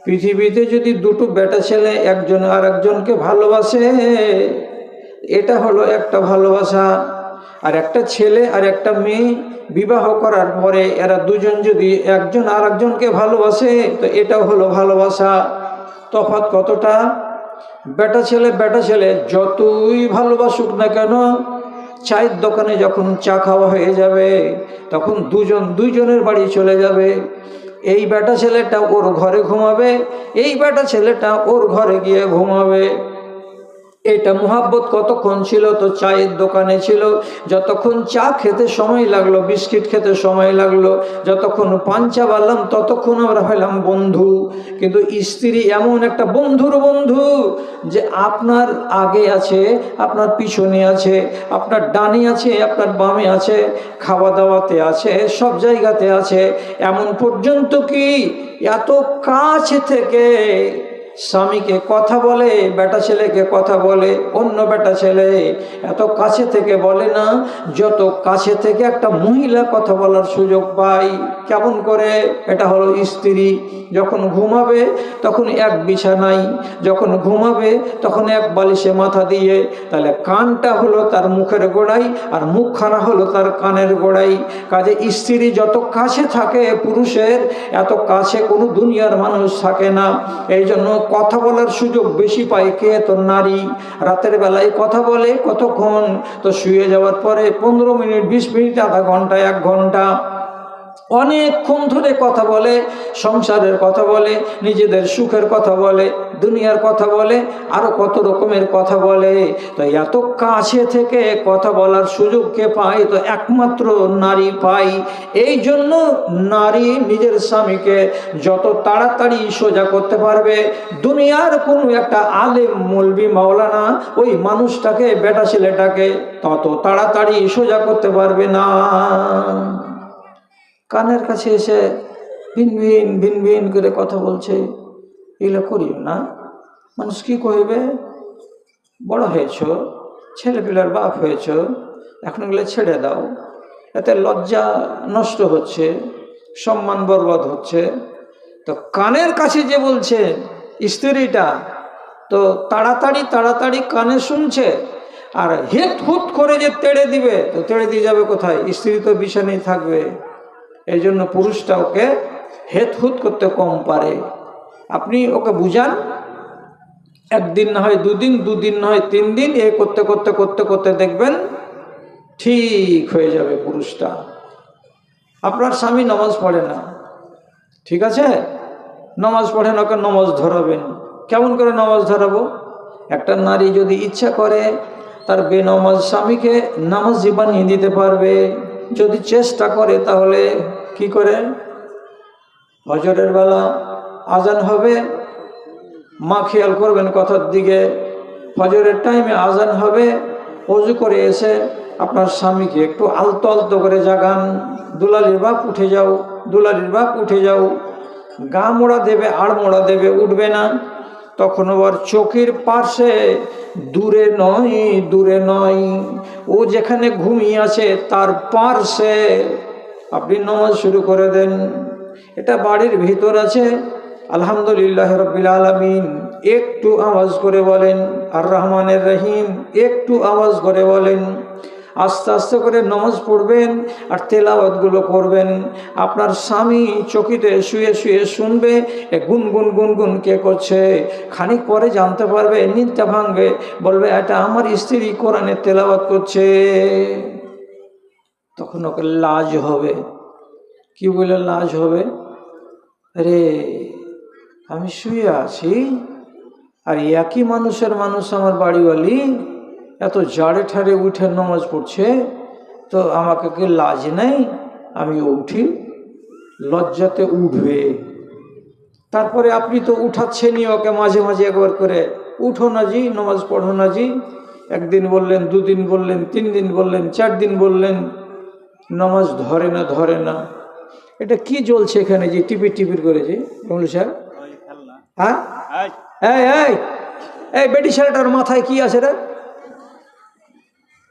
পৃথিবীতে যদি দুটো বেটা ছেলে একজন আর একজনকে ভালোবাসে, এটা হলো একটা ভালোবাসা। আর একটা ছেলে আর একটা মেয়ে বিবাহ করার পরে এরা দুজন যদি একজন আর একজনকে ভালোবাসে, তো এটাও হলো ভালোবাসা। তফাৎ কতটা! বেটা ছেলে যতই ভালোবাসুক না কেন, চায়ের দোকানে যখন চা খাওয়া হয়ে যাবে, তখন দুইজনের বাড়ি চলে যাবে। এই বেটা ছেলেটা ওর ঘরে ঘুমাবে, এই বেটা ছেলেটা ওর ঘরে গিয়ে ঘুমাবে। এটা মোহাব্বত কতক্ষণ ছিল? তো চায়ের দোকানে ছিল। যতক্ষণ চা খেতে সময় লাগলো, বিস্কিট খেতে সময় লাগলো, যতক্ষণ পান চা বাড়লাম, ততক্ষণ আমরা হলাম বন্ধু। কিন্তু স্ত্রী এমন একটা বন্ধুর বন্ধু যে আপনার আগে আছে, আপনার পিছনে আছে, আপনার ডানে আছে, আপনার বামে আছে, খাওয়া দাওয়াতে আছে, সব জায়গাতে আছে। এমন পর্যন্ত কি এত কাছে থেকে স্বামীকে কথা বলে, বেটা ছেলেকে কথা বলে। অন্য বেটা ছেলে এত কাছে থেকে বলে না, যত কাছে থেকে একটা মহিলা কথা বলার সুযোগ পায়। কেমন করে? এটা হলো স্ত্রী। যখন ঘুমাবে তখন এক বিছানায়, যখন ঘুমাবে তখন এক বালিশে মাথা দিয়ে। তাহলে কানটা হলো তার মুখের গোড়ায়, আর মুখখানা হলো তার কানের গোড়ায়। কাজে স্ত্রী যত কাছে থাকে পুরুষের, এত কাছে কোনো দুনিয়ার মানুষ থাকে না। এই জন্য কথা বলার সুযোগ বেশি পায় কে? তো নারী। রাতের বেলায় কথা বলে কতক্ষণ? তো শুয়ে যাওয়ার পরে 15 মিনিট, 20 মিনিট, আধা ঘন্টা, 1 ঘন্টা, অনেকক্ষণ ধরে কথা বলে। সংসারের কথা বলে, নিজেদের সুখের কথা বলে, দুনিয়ার কথা বলে, আরো কত রকমের কথা বলে। তো এত কাছে থেকে কথা বলার সুযোগ কে পায়? তো একমাত্র নারী পায়। এই জন্য নারী নিজের স্বামীকে যত তাড়াতাড়ি সোজা করতে পারবে, দুনিয়ার কোনো একটা আলেম, মৌলবি, মাওলানা ওই মানুষটাকে, বেটা ছেলেটাকে তত তাড়াতাড়ি সোজা করতে পারবে না। কানের কাছে এসে ভিন ভিন ভিন ভিন করে কথা বলছে, এগুলো করিও না। মানুষ কি কইবে? বড় হয়েছ, ছেলে পিলার বাপ হয়েছ, এখন এগুলো ছেড়ে দাও। এতে লজ্জা নষ্ট হচ্ছে, সম্মান বরবাদ হচ্ছে। তো কানের কাছে যে বলছে স্ত্রীটা, তো তাড়াতাড়ি তাড়াতাড়ি কানে শুনছে। আর হেট হুট করে যে তেড়ে দিবে, তো তেড়ে দিয়ে যাবে কোথায়? স্ত্রী তো বিছানায় থাকবে। এই জন্য পুরুষটা ওকে হেট হুট করতে কম পারে। আপনি ওকে বুঝান, একদিন না হয় দুদিন, দুদিন না হয় 3 দিন, এ করতে করতে করতে করতে দেখবেন ঠিক হয়ে যাবে পুরুষটা। আপনার স্বামী নামাজ পড়ে না, ঠিক আছে, নামাজ পড়ে না, ওকে নামাজ ধরাবেন। কেমন করে নামাজ ধরাবো? একটা নারী যদি ইচ্ছা করে তার বেনামাজ স্বামীকে নামাজি বানিয়ে দিতে পারবে। যদি চেষ্টা করে, তাহলে কি করে? ফজরের বেলা আজান হবে, মা খেয়াল করবেন কথার দিকে। ফজরের টাইমে আজান হবে, ওযু করে এসে আপনার স্বামীকে একটু আলতো আলতো করে জাগান। দুলালির বাপ উঠে যাও, দুলালির বাপ উঠে যাও। গা মোড়া দেবে, আড় মোড়া দেবে, উঠবে না। তখন আবার চোখের পাশে, দূরে নয়, দূরে নয়, ও যেখানে ঘুমিয়ে আছে তার পাশে আপনি নামাজ শুরু করে দেন। এটা বাড়ির ভিতর আছে। আলহামদুলিল্লাহ রাব্বিল আলামিন একটু আওয়াজ করে বলেন, আর রহমানের রহিম একটু আওয়াজ করে বলেন। আস্তে আস্তে করে নামাজ পড়বেন আর তেলাওয়াতগুলো করবেন। আপনার স্বামী চকিতে শুয়ে শুয়ে শুনবে এ গুনগুন গুনগুন কে করছে। খানিক পরে জানতে পারবে, নিত্যা ভাঙবে, বলবে এটা আমার স্ত্রী কোরআনের তেলাওয়াত করছে। তখন ওকে লাজ হবে। কি বলে লাজ হবে? আরে আমি শুয়ে আছি, আর একই মানুষের মানুষ আমার বাড়িওয়ালি এত জাড়ে ঠাড়ে উঠে নামাজ পড়ছে, তো আমাকে কি লাজ নেই? আমি উঠি। লজ্জাতে উঠবে। তারপরে আপনি তো উঠাচ্ছেনই ওকে মাঝে মাঝে একবার করে, উঠো না জি, নামাজ পড়ো না জি। একদিন বললেন, 2 দিন বললেন, 3 দিন বললেন, 4 দিন বললেন, নামাজ ধরে না, ধরে না। এটা কি জ্বলছে এখানে যে টিপির টিপির করে যে মৌলভী সাহেব? হ্যাঁ, এই এই এই বেটি ছেলেটার মাথায় কি আছে রে?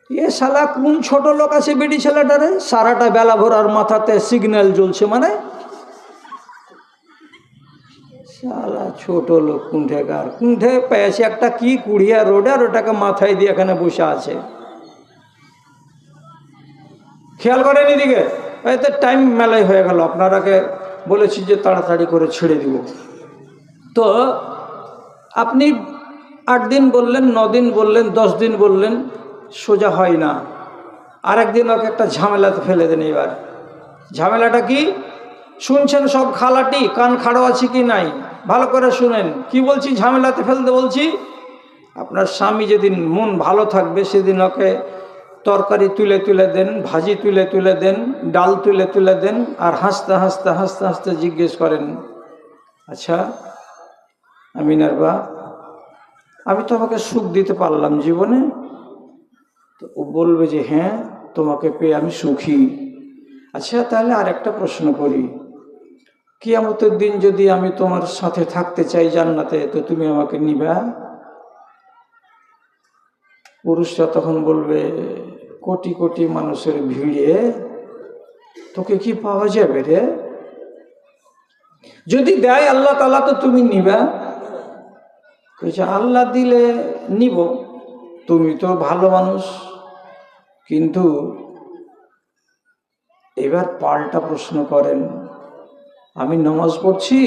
এ শালা কোন ছোট লোক আছে বেটি ছেলেটারে? সারাটা বেলা ভর আর মাথাতে সিগন্যাল জ্বলছে, মানে শালা ছোট লোক কুণ্ঠেকার, কুণ্ঠে পেয়েছে একটা কি কুড়িয়া রোড, আর ওটাকে মাথায় দিয়ে এখানে বসে আছে। খেয়াল করেন এদিকে, এতে টাইম মেলাই হয়ে গেল, আপনারাকে বলেছি যে তাড়াতাড়ি করে ছেড়ে দিব। তো আপনি 8 দিন বললেন, 9 দিন বললেন, 10 দিন বললেন, সোজা হয় না। আরেকদিন ওকে একটা ঝামেলাতে ফেলে দেন। এবার ঝামেলাটা কি শুনছেন সব খালাটি, কান খাড়ো আছে কি নাই ভালো করে শুনেন কি বলছি। ঝামেলাতে ফেলতে বলছি, আপনার স্বামী যেদিন মন ভালো থাকবে সেদিন ওকে তরকারি তুলে তুলে দেন, ভাজি তুলে তুলে দেন, ডাল তুলে তুলে দেন, আর হাসতে হাসতে হাসতে হাসতে জিজ্ঞেস করেন, আচ্ছা আমিনার বা, আমি তোমাকে সুখ দিতে পারলাম জীবনে? তো ও বলবে যে হ্যাঁ, তোমাকে পেয়ে আমি সুখী। আচ্ছা তাহলে আর একটা প্রশ্ন করি, কিয়ামতের দিন যদি আমি তোমার সাথে থাকতে চাই জান্নাতে, তো তুমি আমাকে নিবা? পুরুষরা তখন বলবে, কোটি কোটি মানুষের ভিড়ে তোকে কি পাওয়া যাবে রে? যদি দেয় আল্লাহ তাআলা তো তুমি নিবা? কইছে আল্লাহ দিলে নিব, তুমি তো ভালো মানুষ। কিন্তু এবার পাল্টা প্রশ্ন করেন, আমি নামাজ পড়ছি,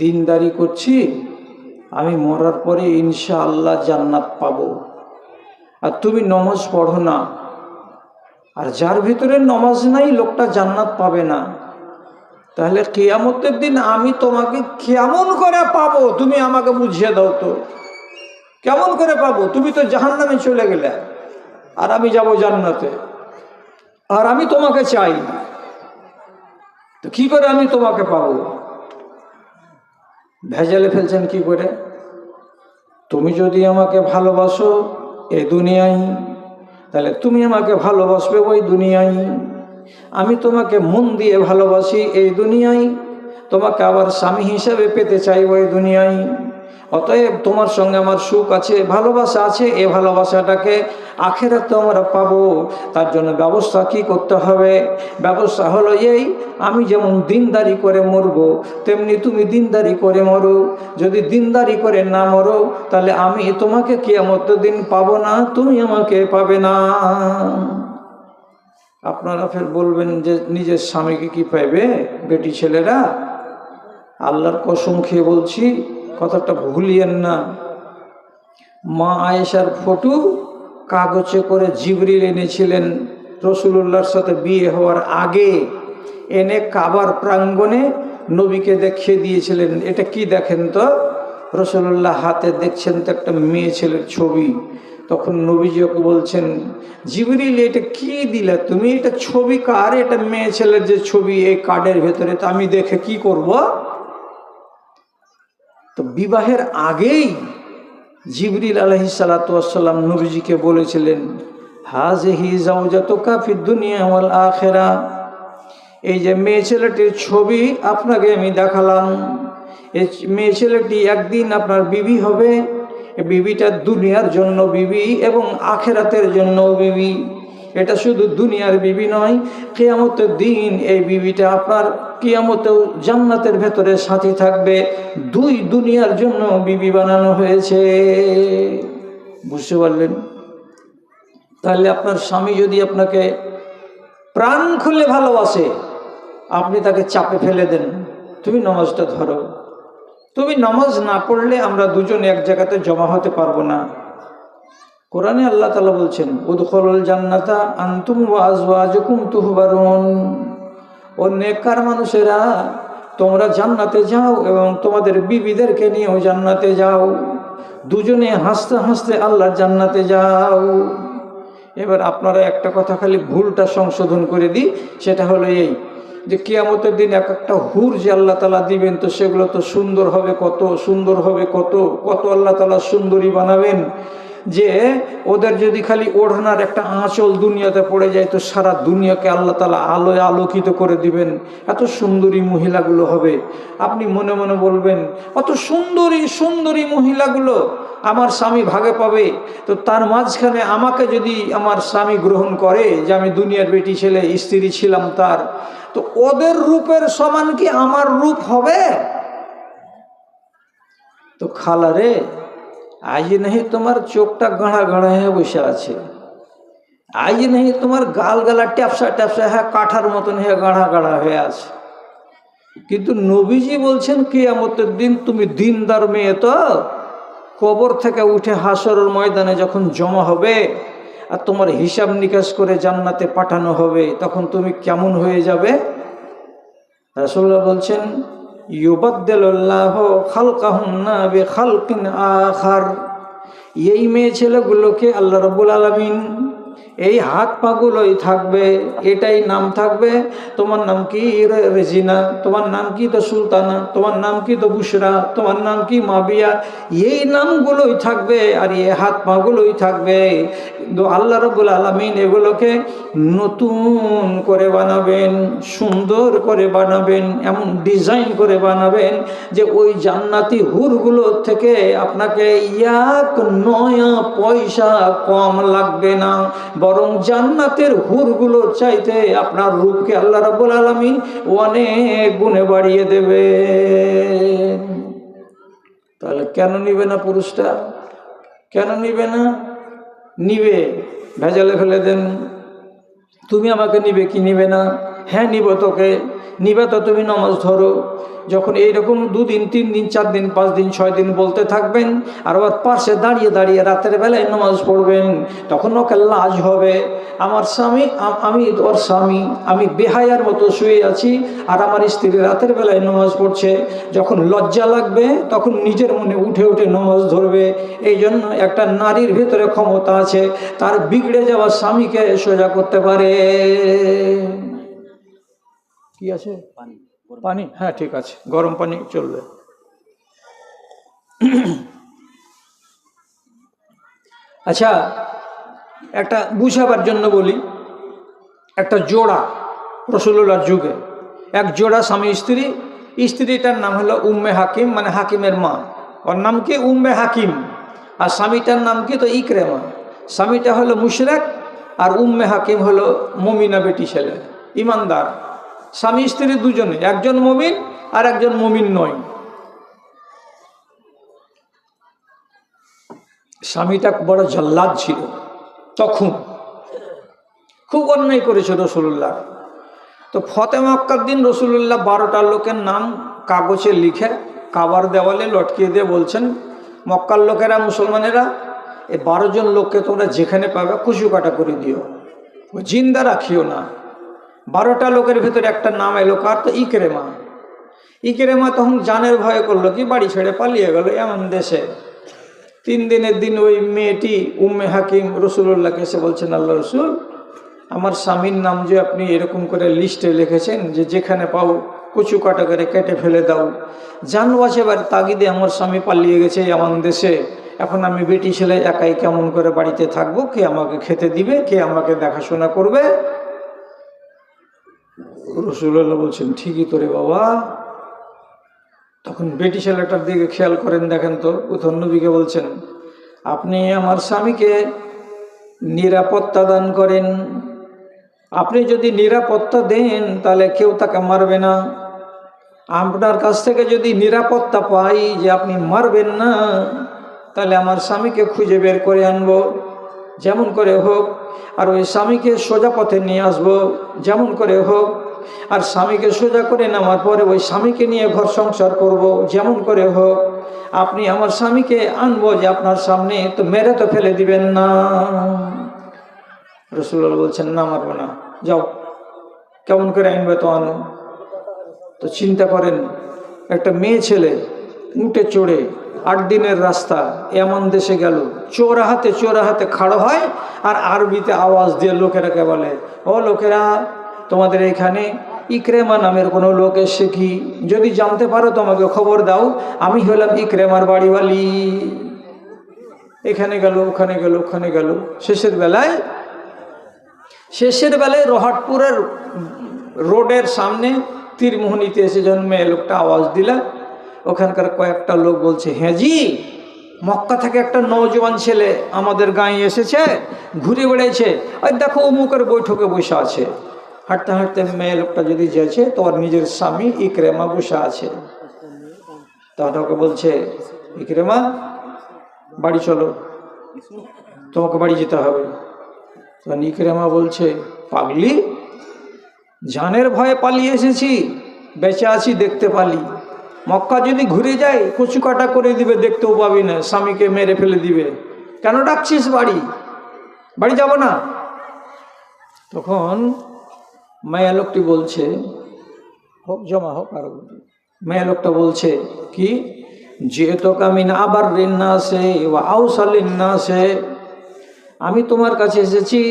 দিনদারি করছি, আমি মরার পরে ইনশাআল্লাহ জান্নাত পাবো, আর তুমি নামাজ পড়ো না, আর যার ভিতরে নামাজ নাই লোকটা জান্নাত পাবে না। তাহলে কিয়ামতের দিন আমি তোমাকে কেমন করে পাবো? তুমি আমাকে বুঝিয়ে দাও তো, কেমন করে পাবো? তুমি তো জাহান্নামে চলে গেলে, আর আমি যাব জান্নাতে, আর আমি তোমাকে চাই, তো কি করে আমি তোমাকে পাবো? ভেজালে ফেলছেন কি করে? তুমি যদি আমাকে ভালোবাসো এ দুনিয়ায়, তাহলে তুমি আমাকে ভালোবাসবে ওই দুনিয়ায়। আমি তোমাকে মন দিয়ে ভালোবাসি এই দুনিয়ায়, তোমাকে আবার স্বামী হিসাবে পেতে চাই ওই দুনিয়ায়। অতএব তোমার সঙ্গে আমার সুখ আছে, ভালোবাসা আছে, এ ভালোবাসাটাকে আখেরাতে আমরা পাবো। তার জন্য ব্যবস্থা কি করতে হবে? ব্যবস্থা হলো এই, আমি যেমন দিনদারি করে মরবো, তেমনি তুমি দিনদারি করে মরো। যদি দিনদারি করে না মরো, তাহলে আমি তোমাকে কিয়ামতের দিন পাবো না, তুমি আমাকে পাবে না। আপনারা ফের বলবেন যে নিজের স্বামীকে কি পাইবে বেটি ছেলেরা? আল্লাহর কসম খেয়ে বলছি, কথাটা ভুলিয়েন না। মা আয়েশার ফটো কাগজে করে জিবরিল এনেছিলেন রাসূলুল্লাহর সাথে বিয়ে হওয়ার আগে, এনে কাবার প্রাঙ্গণে নবীকে দেখিয়ে দিয়েছিলেন। এটা কি দেখেন তো? রাসূলুল্লাহ হাতে দেখছেন তো একটা মেয়ে ছেলের ছবি। তখন নবীজি ওকে বলছেন, জিবরিল এটা কি দিলা তুমি? এটা ছবি কার? এটা মেয়ে ছেলের যে ছবি এই কার্ডের ভেতরে, তো আমি দেখে কি করব? তো বিবাহের আগেই জিবরিল আলাইহিস সালাতু ওয়াস সালাম নবীজিকে বলেছিলেন, হাযিহি যাওজাতুকা ফিদ দুনিয়া ওয়াল আখিরা, এই যে মেয়ে ছেলেটির ছবি আপনাকে আমি দেখালাম, এই মেয়ে ছেলেটি একদিন আপনার বিবি হবে। এই বিবিটা দুনিয়ার জন্য বিবি এবং আখিরাতের জন্য বিবি। এটা শুধু দুনিয়ার বিবি নয়, কিয়ামতের দিন এই বিবিটা আপনার কিয়ামতেও জান্নাতের ভেতরে সাথী থাকবে। দুই দুনিয়ার জন্য বিবি বানানো হয়েছে। বুঝতে পারলেন? তাহলে আপনার স্বামী যদি আপনাকে প্রাণ খুলে ভালোবাসে, আপনি তাকে চাপে ফেলে দেন, তুমি নামাজটা ধরো। তুমি নামাজ না পড়লে আমরা দুজন এক জায়গাতে জমা হতে পারবো না। কোরআনে আল্লাহ তাআলা বলছেন, উদখুলুল জান্নাতা আনতুম ওয়া আজওয়াজুকুম তুহবারুন, ও নেককার মানুষেরা তোমরা জান্নাতে যাও এবং তোমাদের বিবিদেরকে নিয়েও জান্নাতে যাও, দুজনে হাসতে হাসতে আল্লাহর জান্নাতে যাও। এবার আপনারা একটা কথা খালি ভুলটা সংশোধন করে দিই, সেটা হলো এই যে কিয়ামতের দিন এক একটা হুর যে আল্লাহ তাআলা দিবেন, তো সেগুলো তো সুন্দর হবে কত, সুন্দর হবে কত, কত আল্লাহ তাআলা সুন্দরী বানাবেন, যে ওদের যদি খালি ওড়নার একটা আঁচল দুনিয়াতে পড়ে যায়, তো সারা দুনিয়াকে আল্লাহ তাআলা আলোয় আলোকিত করে দিবেন। এত সুন্দরী মহিলাগুলো হবে। আপনি মনে মনে বলবেন, অত সুন্দরী সুন্দরী মহিলাগুলো আমার স্বামী ভাগে পাবে, তো তার মাঝখানে আমাকে যদি আমার স্বামী গ্রহণ করে, যে আমি দুনিয়ার বেটি ছেলে স্ত্রী ছিলাম তার, তো ওদের রূপের সমান কি আমার রূপ হবে? তো খালা রে, আজ নেই তোমার চোখটা গাঁড়া গাঁড়া হয়ে বসে আছে, আজ নেই তোমার গাল গালা ট্যাপসা ট্যাপসা হ্যাঁ কাঠার মতন হয়ে গাঁড়া গাঁড়া হয়ে আছে, কিন্তু নবীজি বলছেন কিয়ামতের দিন তুমি দিনদার মেয়ে তো কবর থেকে উঠে হাসরের ময়দানে যখন জমা হবে আর তোমার হিসাব নিকাশ করে জান্নাতে পাঠানো হবে, তখন তুমি কেমন হয়ে যাবে? রাসূলুল্লাহ বলছেন ইউবাদদিলুল্লাহু খালকাহুন্না বিখালকিন আখার। এই মেয়ে ছেলেগুলোকে আল্লাহ রাব্বুল আলামিন এই হাত পাগুলোই থাকবে, এটাই নাম থাকবে, তোমার নাম কি রেজিনা, তোমার নাম কি তো সুলতানা, তোমার নাম কি তো বুশরা, তোমার নাম কি মাবিয়া, এই নামগুলোই থাকবে আর এই হাত পাগুলোই থাকবে। কিন্তু আল্লাহ রাব্বুল আলামিন এগুলোকে নতুন করে বানাবেন, সুন্দর করে বানাবেন, এমন ডিজাইন করে বানাবেন যে ওই জান্নাতি হুরগুলোর থেকে আপনাকে এক নয়া পয়সা কম লাগবে না, বরং জান্নাতের হুরগুলোর চাইতে আপনার রূপকে আল্লাহ রাব্বুল আলামিন অনেক গুণে বাড়িয়ে দেবে। তাহলে কেন নিবে না পুরুষটা? কেন নিবে না? নিবে, ভেজালে ফেলে দেন। তুমি আমাকে নিবে কি নিবে না? হ্যাঁ নিব তোকে, নিবে তো তুমি নামাজ ধরো। যখন এইরকম 2 দিন 3 দিন 4 দিন 5 দিন 6 দিন বলতে থাকবেন আর আবার পাশে দাঁড়িয়ে দাঁড়িয়ে রাতের বেলায় নামাজ পড়বেন, তখন ওকে লাজ হবে, আমার স্বামী, আমি ওর স্বামী, আমি বেহায়ার মতো শুয়ে আছি আর আমার স্ত্রী রাতের বেলায় নামাজ পড়ছে। যখন লজ্জা লাগবে তখন নিজের মনে উঠে উঠে নামাজ ধরবে। এই জন্য একটা নারীর ভিতরে ক্ষমতা আছে, তার বিগড়ে যাওয়া স্বামীকে সোজা করতে পারে। কি আছে? পানি? হ্যাঁ ঠিক আছে, গরম পানি চলবে। আচ্ছা, একটা বুঝাবার জন্য বলি, একটা জোড়া রাসূলুল্লাহর যুগে, এক জোড়া স্বামী স্ত্রী, স্ত্রীটার নাম হলো উম্মে হাকিম, মানে হাকিমের মা, ওর নাম কি উম্মে হাকিম, আর স্বামীটার নাম কি তো ইকরামা। স্বামীটা হলো মুশরিক আর উম্মে হাকিম হলো মুমিনা বেটি ছেলে, ইমানদার। স্বামী স্ত্রী দুজনে, একজন মুমিন আর একজন মুমিন নয়। স্বামীটা বড় জল্লাদ ছিল, তখন খুব অন্যায় করেছে রাসূলুল্লাহ। তো ফতে মক্কার দিন রাসূলুল্লাহ 12টা লোকের নাম কাগজে লিখে কাবার দেওয়ালে লটকিয়ে দিয়ে বলছেন, মক্কার লোকেরা, মুসলমানেরা, এই 12 জন লোককে তোমরা যেখানে পাবে কুচু কাটা করে দিও, জিন্দা রাখিও না। 12টা লোকের ভিতরে একটা নাম এলো, কার তো ইকরামা। ইকরামা তখন জানের ভয় করলো কি, বাড়ি ছেড়ে পালিয়ে গেল এমন দেশে। 3 দিনের দিন ওই মেয়েটি উম্মে হাকিম রাসূলুল্লাহকে এসে বলছেন, আল্লাহ রাসূল, আমার স্বামীর নাম যে আপনি এরকম করে লিস্টে লিখেছেন যে যেখানে পাও কুচু কাটা করে কেটে ফেলে দাও, জান বাঁচাবার তাগিদে আমার স্বামী পালিয়ে গেছে এমন দেশে, এখন আমি বেটি ছেলে একাই কেমন করে বাড়িতে থাকবো, কে আমাকে খেতে দিবে, কে আমাকে দেখাশোনা করবে? রাসূলুল্লাহ বলছেন, ঠিকই তো রে বাবা। তখন বেটি ছেলেটার দিকে খেয়াল করেন, দেখেন তো, প্রথম নবীকে বলছেন, আপনি আমার স্বামীকে নিরাপত্তা দান করেন, আপনি যদি নিরাপত্তা দেন তাহলে কেউ তাকে মারবে না। আপনার কাছ থেকে যদি নিরাপত্তা পাই যে আপনি মারবেন না, তাহলে আমার স্বামীকে খুঁজে বের করে আনবো যেমন করে হোক, আর ওই স্বামীকে সোজা পথে নিয়ে আসবো যেমন করে হোক, আর স্বামীকে সোজা করে নেওয়ার পরে ওই স্বামীকে নিয়ে ঘর সংসার করব যেমন করে হোক। আপনি আমার স্বামীকে আনবো যে আপনার সামনে, তো মেরে তো ফেলে দিবেন না। রাসূলুল্লাহ বলছেন, না মারবো না, যাও, কেমন করে আনবে তো আনো। তো চিন্তা করেন, একটা মেয়ে ছেলে উঠে চড়ে 8 দিনের রাস্তা এমন দেশে গেল, চোরাহাতে চোরাহাতে খাড়ো হয় আর আরবিতে আওয়াজ দিয়ে লোকেরাকে বলে, ও লোকেরা, তোমাদের এখানে ইকরামা নামের কোনো লোক এসে কি, যদি জানতে পারো তোমাকে খবর দাও, আমি হলাম ইকরামার বাড়িওয়ালি। এখানে গেল, ওখানে গেল, ওখানে গেল, শেষের বেলায় রহাটপুরের রোডের সামনে তীরমোহনীতে এসে যখন মেয়ে লোকটা আওয়াজ দিলা, ওখানকার কয়েকটা লোক বলছে, হ্যাঁ জি, মক্কা থেকে একটা নওজোয়ান ছেলে আমাদের গাঁয়ে এসেছে, ঘুরে বেড়াইছে, আর দেখো অমুকের বৈঠকে বসে আছে। হাঁটতে হাঁটতে মেয়ে লোকটা যদি যাচ্ছে তো ওর নিজের স্বামী ইকরামা বসে আছে। তখন ওকে বলছে ইকরামা বাড়ি চলো, তোমাকে বাড়ি যেতে হবে। তখন ইকরামা বলছে পাগলি, জানের ভয়ে পালিয়ে এসেছি, বেঁচে আছি দেখতে পালি, মক্কা যদি ঘুরে যায় কচু কাটা করে দিবে, দেখতেও পাবি না, স্বামীকে মেরে ফেলে দিবে, কেন ডাকছিস বাড়ি? বাড়ি যাব না। তখন মায়া লোকটি বলছে, হোক জমা হোক, আর মায়া লোকটা বলছে কি, যেহেতু আমি না আবার ঋণ আছে আউসালিন না আছে, আমি তোমার কাছে এসেছি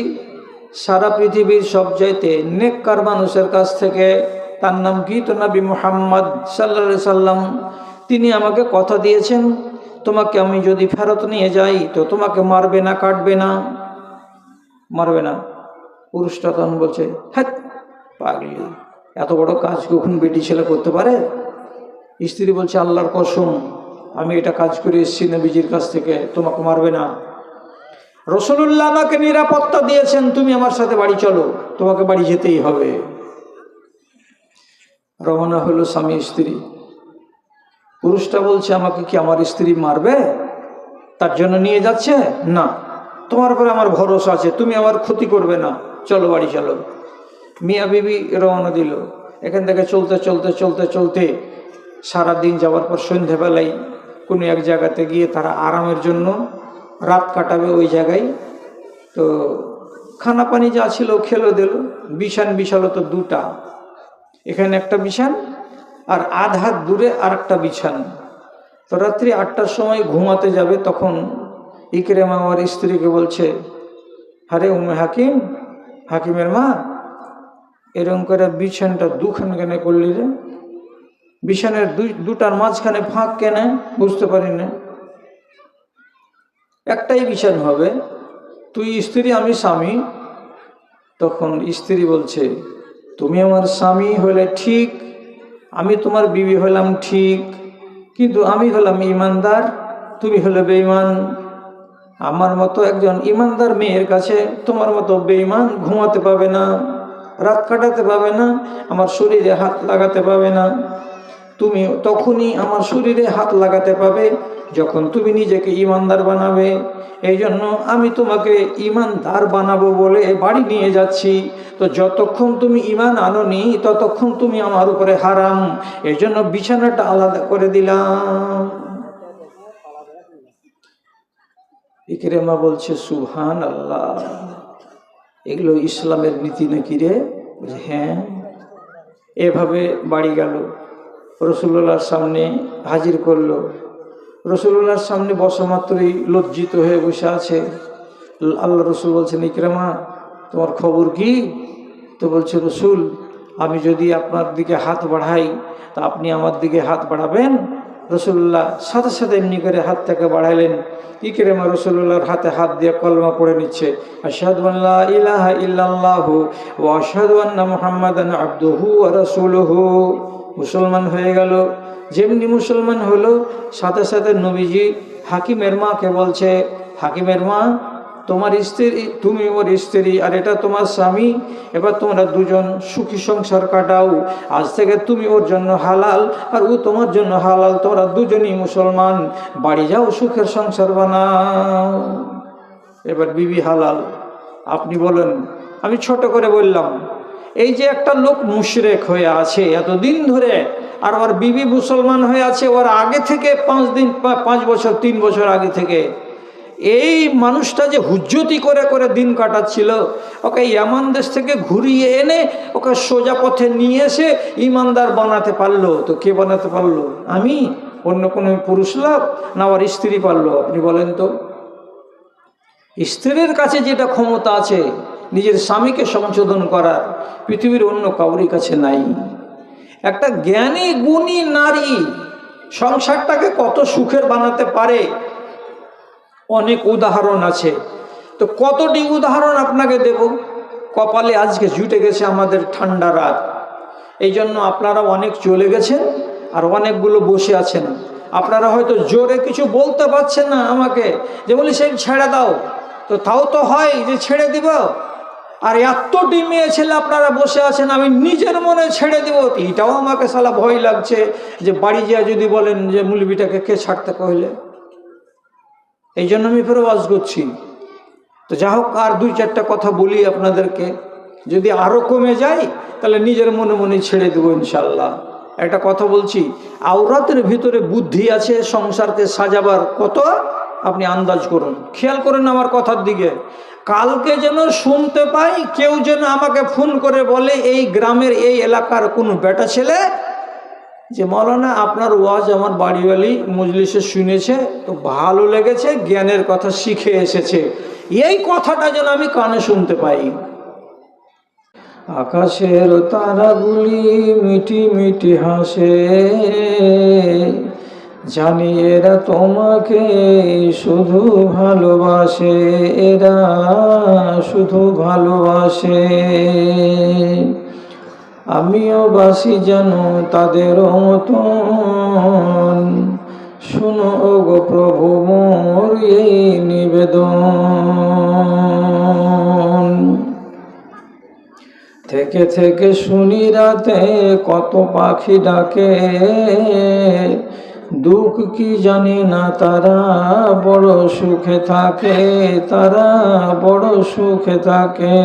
সারা পৃথিবীর সবচাইতে নেককার মানুষের কাছ থেকে। তার নাম কি? তো নবী মুহাম্মদ সাল্লাল্লাহু আলাইহি সাল্লাম। তিনি আমাকে কথা দিয়েছেন তোমাকে আমি যদি ফেরত নিয়ে যাই তো তোমাকে মারবে না, কাটবে না, মারবে না। পুরুষটা তখন বলছে হ্যাঁ পাগলি, এত বড় কাজ কখন বেটি ছেলে করতে পারে? স্ত্রী বলছে আল্লাহর কসম আমি এটা কাজ করে এসেছি নবীজির কাছ থেকে, তোমাকে মারবে না। রাসূলুল্লাহ আমাকে নিরাপত্তা দিয়েছেন, তুমি আমার সাথে বাড়ি চলো, তোমাকে বাড়ি যেতেই হবে। রওনা হলো স্বামী স্ত্রী। পুরুষটা বলছে আমাকে কি আমার স্ত্রী মারবে, তার জন্য নিয়ে যাচ্ছে? না, তোমার উপরে আমার ভরসা আছে, তুমি আমার ক্ষতি করবে না, চলো বাড়ি চলো। মিয়া বিবি রওনা দিল। এখান থেকে চলতে চলতে চলতে চলতে সারাদিন যাওয়ার পর সন্ধ্যেবেলায় কোনো এক জায়গাতে গিয়ে তারা আরামের জন্য রাত কাটাবে ওই জায়গায়। তো খানা পানি যা ছিল খেলো দিল। বিছান বিছালো তো দুটা, এখানে একটা বিছান আর আধ হাত দূরে আর একটা বিছান। তো রাত্রি 8টার সময় ঘুমাতে যাবে, তখন ইকরামা আমার স্ত্রীকে বলছে, আরে উম্মে হাকিম, হাকিমের মা, এরকম করে বিছানটা দুখান কেন করলি রে? বিছানের দুটার মাঝখানে ফাঁক কেন? বুঝতে পারি না, একটাই বিছান হবে, তুই স্ত্রী আমি স্বামী। তখন স্ত্রী বলছে তুমি আমার স্বামী হলে ঠিক, আমি তোমার বিবি হলাম ঠিক, কিন্তু আমি হলাম ইমানদার, তুমি হলে বেঈমান। আমার মতো একজন ইমানদার মেয়ের কাছে তোমার মতো বেঈমান ঘুমাতে পাবে না, রাত কাটাতে পাবে না, আমার শরীরে হাত লাগাতে পাবে না। তুমি তখনই আমার শরীরে হাত লাগাতে পাবে যখন তুমি নিজেকে ইমানদার বানাবে। এই জন্য আমি তোমাকে ইমানদার বানাবো বলে বাড়ি নিয়ে যাচ্ছি। তো যতক্ষণ তুমি ইমান আনোনি ততক্ষণ তুমি আমার উপরে হারাম, এই জন্য বিছানাটা আলাদা করে দিলাম। ইকরামা বলছে সুবহানাল্লাহ, এগুলো ইসলামের নীতি নাকি রে? হ্যাঁ। এভাবে বাড়ি গেল, রাসূলুল্লাহর সামনে হাজির করলো। রাসূলুল্লাহর সামনে বসা মাত্রই লজ্জিত হয়ে বসে আছে। আল্লাহ রসুল বলছেন ইকরামা তোমার খবর কি? তো বলছে রসুল আমি যদি আপনার দিকে হাত বাড়াই তা আপনি আমার দিকে হাত বাড়াবেন? রাসূলুল্লাহ সাথে সাথে এমনি করে হাতটাকে বাড়াইলেন। ইকরামা রাসূলুল্লাহর হাতে হাত দিয়ে কলমা পড়ে নিচ্ছে, আশহাদু আল্লা ইলাহা ইল্লাল্লাহু ওয়া আশহাদু আন্না মুহাম্মাদান আবদুহু ওয়া রাসূলুহু। মুসলমান হয়ে গেল। যেমনি মুসলমান হলো সাথে সাথে নবীজি হাকিমের মাকে বলছে, হাকিমের মা তোমার স্ত্রী, তুমি ওর স্ত্রী আর এটা তোমার স্বামী, এবার তোমরা দুজন সুখী সংসার কাটাও। আজ থেকে তুমি ওর জন্য হালাল আর ও তোমার জন্য হালাল, তোমরা দুজনই মুসলমান, বাড়ি যাও সুখের সংসার বানাও। এবার বিবি হালাল। আপনি বলেন, আমি ছোট করে বললাম, এই যে একটা লোক মুশরিক হয়ে আছে এতদিন ধরে, আর ওর বিবি মুসলমান হয়ে আছে ওর আগে থেকে 5 বছর 3 বছর আগে থেকে, এই মানুষটা যে হুজ্জতি করে করে দিন কাটাচ্ছিল, ওকে ইয়ামান দেশ থেকে ঘুরিয়ে এনে ওকে সোজা পথে নিয়ে এসে ইমানদার বানাতে পারলো। তো কে বানাতে পারলো? আমি? অন্য কোনো পুরুষ লোক? না ওর স্ত্রী পারলো? আপনি বলেন তো। স্ত্রীর কাছে যেটা ক্ষমতা আছে নিজের স্বামীকে সংশোধন করার, পৃথিবীর অন্য কাউরি কাছে নাই। একটা জ্ঞানী গুণী নারী সংসারটাকে কত সুখের বানাতে পারে অনেক উদাহরণ আছে। তো কতটি উদাহরণ আপনাকে দেব? কপালে আজকে জুটে গেছে আমাদের ঠান্ডা রাত, এই জন্য আপনারা অনেক চলে গেছেন আর অনেকগুলো বসে আছেন। আপনারা হয়তো জোরে কিছু বলতে পারছেন না আমাকে, যে বলি সে ছেড়ে দাও, তো তাও তো হয় যে ছেড়ে দিব। আর এতটি মেয়ে ছেলে আপনারা বসে আছেন, আমি নিজের মনে ছেড়ে দেব, এটাও আমাকে সালা ভয় লাগছে যে বাড়ি যা যদি বলেন যে মুলবিটাকে কে ছাড়তে কইলে। এই জন্য আমি ফের ওয়াজ করছি। তো যা হোক, আর দুই চারটা কথা বলি আপনাদেরকে, যদি আরও কমে যায় তাহলে নিজের মনে মনে ছেড়ে দেবো ইনশাল্লাহ। একটা কথা বলছি, আওরাতের ভিতরে বুদ্ধি আছে সংসারকে সাজাবার কত, আপনি আন্দাজ করুন, খেয়াল করেন আমার কথার দিকে। কালকে যেন শুনতে পাই, কেউ যেন আমাকে ফোন করে বলে এই গ্রামের এই এলাকার কোনো বেটা ছেলে যে মৌলানা আপনার ওয়াজ আমার বাড়িওয়ালি মজলিসে শুনেছে, তো ভালো লেগেছে, জ্ঞানের কথা শিখে এসেছে, এই কথাটা যেন আমি কানে শুনতে পাই। আকাশের তারাগুলি মিটি মিটি হাসে, জানি এরা তোমাকে শুধু ভালোবাসে, এরা শুধু ভালোবাসে। আমিও বাসি যেন তাদের মতন, শুনো গো প্রভু মোর এই নিবেদন। থেকে থেকে শুনি রাতে কত পাখি ডাকে, দুঃখ কি জানি না তারা বড় সুখে থাকে, তারা বড় সুখে থাকে।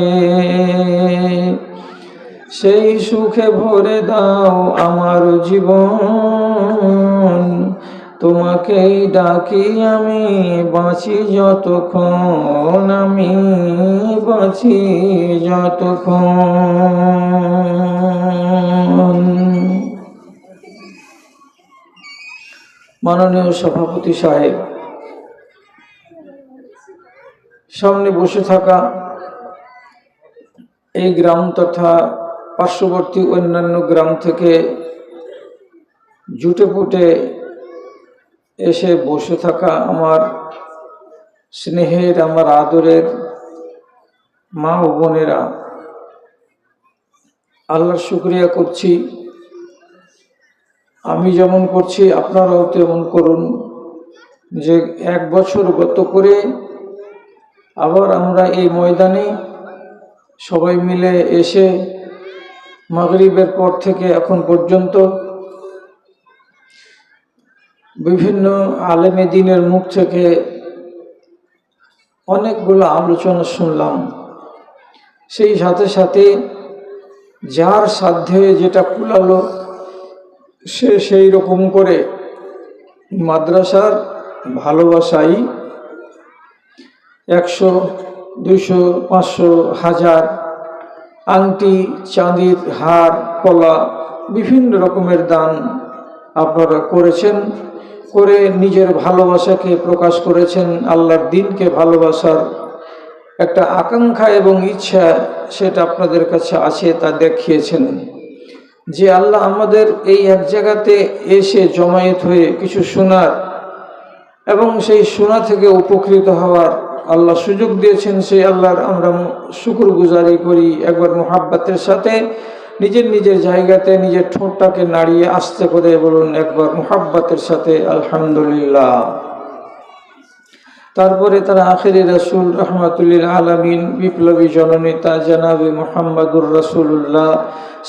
সেই সুখে ভরে দাও আমার জীবন, তোমাকেই ডাকি আমি বাঁচি যতক্ষণ, আমি বাঁচি যতক্ষণ। মাননীয় সভাপতি সাহেব, সামনে বসে থাকা এই গ্রাম তথা পার্শ্ববর্তী অন্যান্য গ্রাম থেকে জুটে পুটে এসে বসে থাকা আমার স্নেহের, আমার আদরের মা ও বোনেরা, আল্লাহর শুকরিয়া করছি। আমি যেমন করছি আপনারাও তেমন করুন, যে 1 বছর গত করে আবার আমরা এই ময়দানে সবাই মিলে এসে মাগরিবের পর থেকে এখন পর্যন্ত বিভিন্ন আলেমে দ্বীনের মুখ থেকে অনেকগুলো আলোচনা শুনলাম। সেই সাথে সাথে যার সাধ্যে যেটা কুলালো সে সেই রকম করে মাদ্রাসার ভালোবাসাই 100, 200, 500, 1000 আংটি, চাঁদির হার, কলা, বিভিন্ন রকমের দান আপনারা করেছেন, করে নিজের ভালোবাসাকে প্রকাশ করেছেন। আল্লাহর দ্বীনকে ভালোবাসার একটা আকাঙ্ক্ষা এবং ইচ্ছা সেটা আপনাদের কাছে আছে, তা দেখিয়েছেন। যে আল্লাহ আমাদের এই এক জায়গাতে এসে জমায়েত হয়ে কিছু শোনার এবং সেই শোনা থেকে উপকৃত হওয়ার আল্লাহ সুযোগ দিয়েছেন, সেই আল্লাহর আমরা শুকরগুজারি করি। একবার মুহাব্বতের সাথে নিজের নিজের জায়গাতে নিজের ঠোঁটটাকে নাড়িয়ে আস্তে করে বলুন একবার মুহাব্বতের সাথে আলহামদুলিল্লাহ। তারপরে তারা আখিরি রাসূল রহমাতুল্লিল আলামিন, বিপ্লবী জননেতা জনাবে মুহাম্মদুর রাসূলুল্লাহ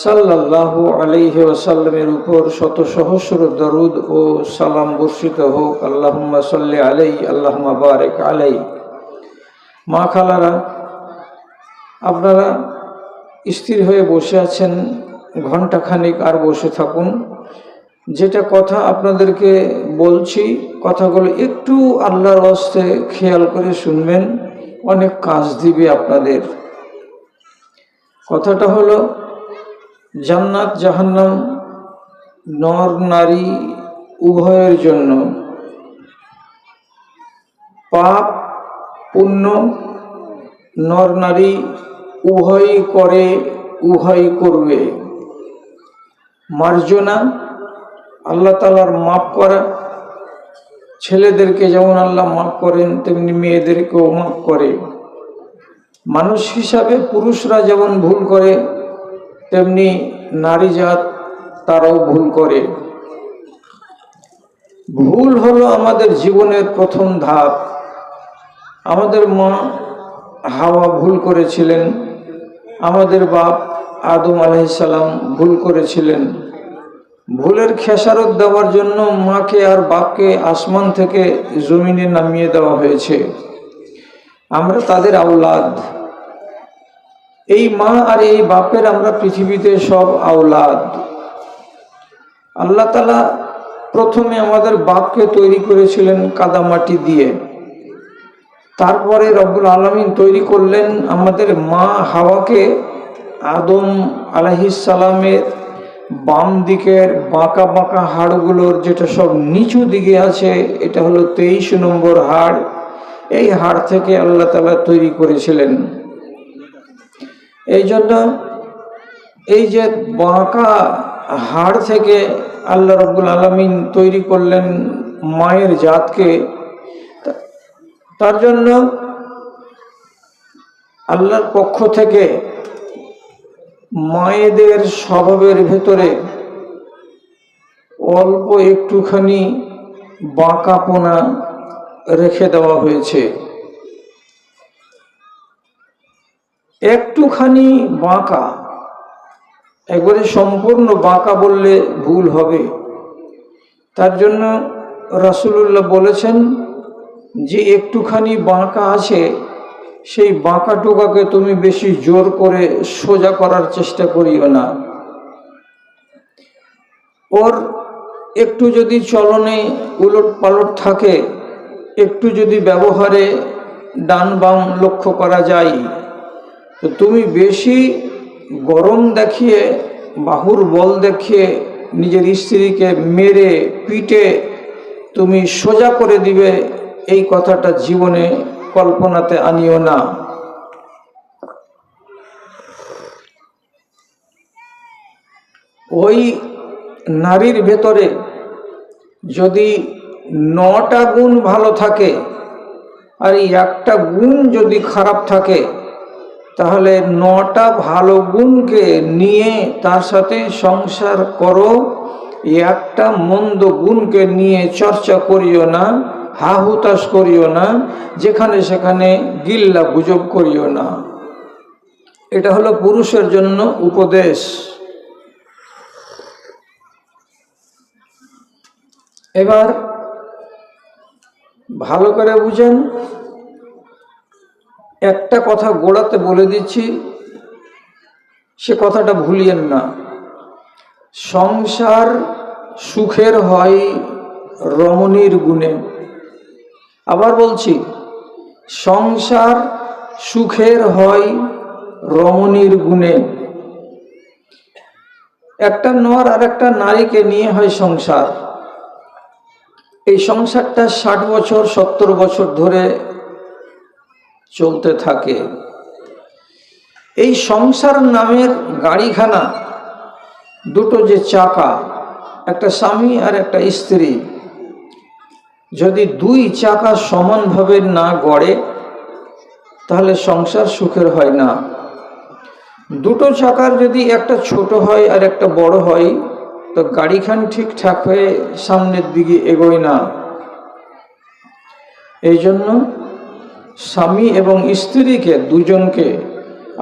সাল্লাল্লাহু আলাইহি ওয়াসাল্লামের উপর শত সহস্র দরুদ ও সালাম বর্ষিত হোক। আল্লাহুম্মা সাল্লি আলাইহি, আল্লাহুম্মা বারিক আলাইহি। মা খালারা, আপনারা স্থির হয়ে বসে আছেন, ঘন্টাখানিক আর বসে থাকুন। যেটা কথা আপনাদেরকে বলছি, কথাগুলো একটু আল্লাহর ওয়াস্তে খেয়াল করে শুনবেন, অনেক কাজ দিবে আপনাদের। কথাটা হলো, জান্নাত জাহান্নাম নর নারী উভয়ের জন্য, পাপ পুণ্য নর নারী উভয়ই করে, উভয়ই করবে। মার্জনা আল্লাহ তাআলার মাফ করা, ছেলেদেরকে যেমন আল্লাহ মাফ করেন তেমনি মেয়েদেরকেও মাফ করে। মানুষ হিসাবে পুরুষরা যেমন ভুল করে তেমনি নারী জাত তারাও ভুল করে। ভুল হলো আমাদের জীবনের প্রথম ধাপ। আমাদের মা হাওয়া ভুল করেছিলেন, আমাদের বাপ আদম আলাইহিস সালাম ভুল করেছিলেন। ভুলের খেসারত দেওয়ার জন্য মাকে আর বাপকে আসমান থেকে জমিনে নামিয়ে দেওয়া হয়েছে। আমরা তাদের আওলাদ। এই মা আর এই বাপের আমরা পৃথিবীতে সব আওলাদ। আল্লাহ তাআলা প্রথমে আমাদের বাপকে তৈরি করেছিলেন কাদামাটি দিয়ে, তারপরে রব্বুল আলামিন তৈরি করলেন আমাদের মা হাওয়াকে আদম আলাইহিস সালামের বাম দিকের বাঁকা বাঁকা হাড়গুলোর যেটা সব নিচু দিকে আছে, এটা হলো 23 নম্বর হাড়। এই হাড় থেকে আল্লাহ তাআলা তৈরি করেছিলেন। এই জন্য এই যে বাঁকা হাড় থেকে আল্লাহ রব্বুল আলামিন তৈরি করলেন মায়ের জাতকে, তার জন্য আল্লাহর পক্ষ থেকে মায়েদের স্বভাবের ভেতরে অল্প একটুখানি বাঁকাপোনা রেখে দেওয়া হয়েছে। একটুখানি বাঁকা, একবারে সম্পূর্ণ বাঁকা বললে ভুল হবে। তার জন্য রাসূলুল্লাহ বলেছেন যে একটুখানি বাঁকা আছে, সেই বাঁকা টোকাকে তুমি বেশি জোর করে সোজা করার চেষ্টা করিও না। ওর একটু যদি চলনে উলট পালট থাকে, একটু যদি ব্যবহারে ডান বাম লক্ষ্য করা যায়, তো তুমি বেশি গরম দেখিয়ে, বাহুর বল দেখিয়ে নিজের স্ত্রীকে মেরে পিটে তুমি সোজা করে দিবে, এই কথাটা জীবনে কল্পনাতে আনিও না। ওই নারীর ভেতরে যদি 9টা গুণ ভালো থাকে আর একটা গুণ যদি খারাপ থাকে, তাহলে 9টা ভালো গুণকে নিয়ে তার সাথে সংসার করো, একটা মন্দ গুণকে নিয়ে চর্চা করিও না, হা হুতাশ করিও না, যেখানে সেখানে গিল্লা গুজব করিও না। এটা হলো পুরুষের জন্য উপদেশ। এবার ভালো করে বুঝেন, একটা কথা গোড়াতে বলে দিচ্ছি, সে কথাটা ভুলিয়েন না। সংসার সুখের হয় রমণীর গুণে। আবার বলছি, সংসার সুখের হয় রমণীর গুণে। একটা নর আর একটা নারীকে নিয়ে হয় সংসার। এই সংসারটা 60 বছর 70 বছর ধরে চলতে থাকে। এই সংসার নামের গাড়িখানা দুটো যে চাকা, একটা স্বামী আর একটা স্ত্রী, যদি 2 চাকা সমানভাবে না গড়ে, তাহলে সংসার সুখের হয় না। দুটো চাকার যদি একটা ছোট হয় আর একটা বড় হয়, তো গাড়িখান ঠিকঠাক হয়ে সামনের দিকে এগোয় না। এই জন্য স্বামী এবং স্ত্রীকে দুজনকে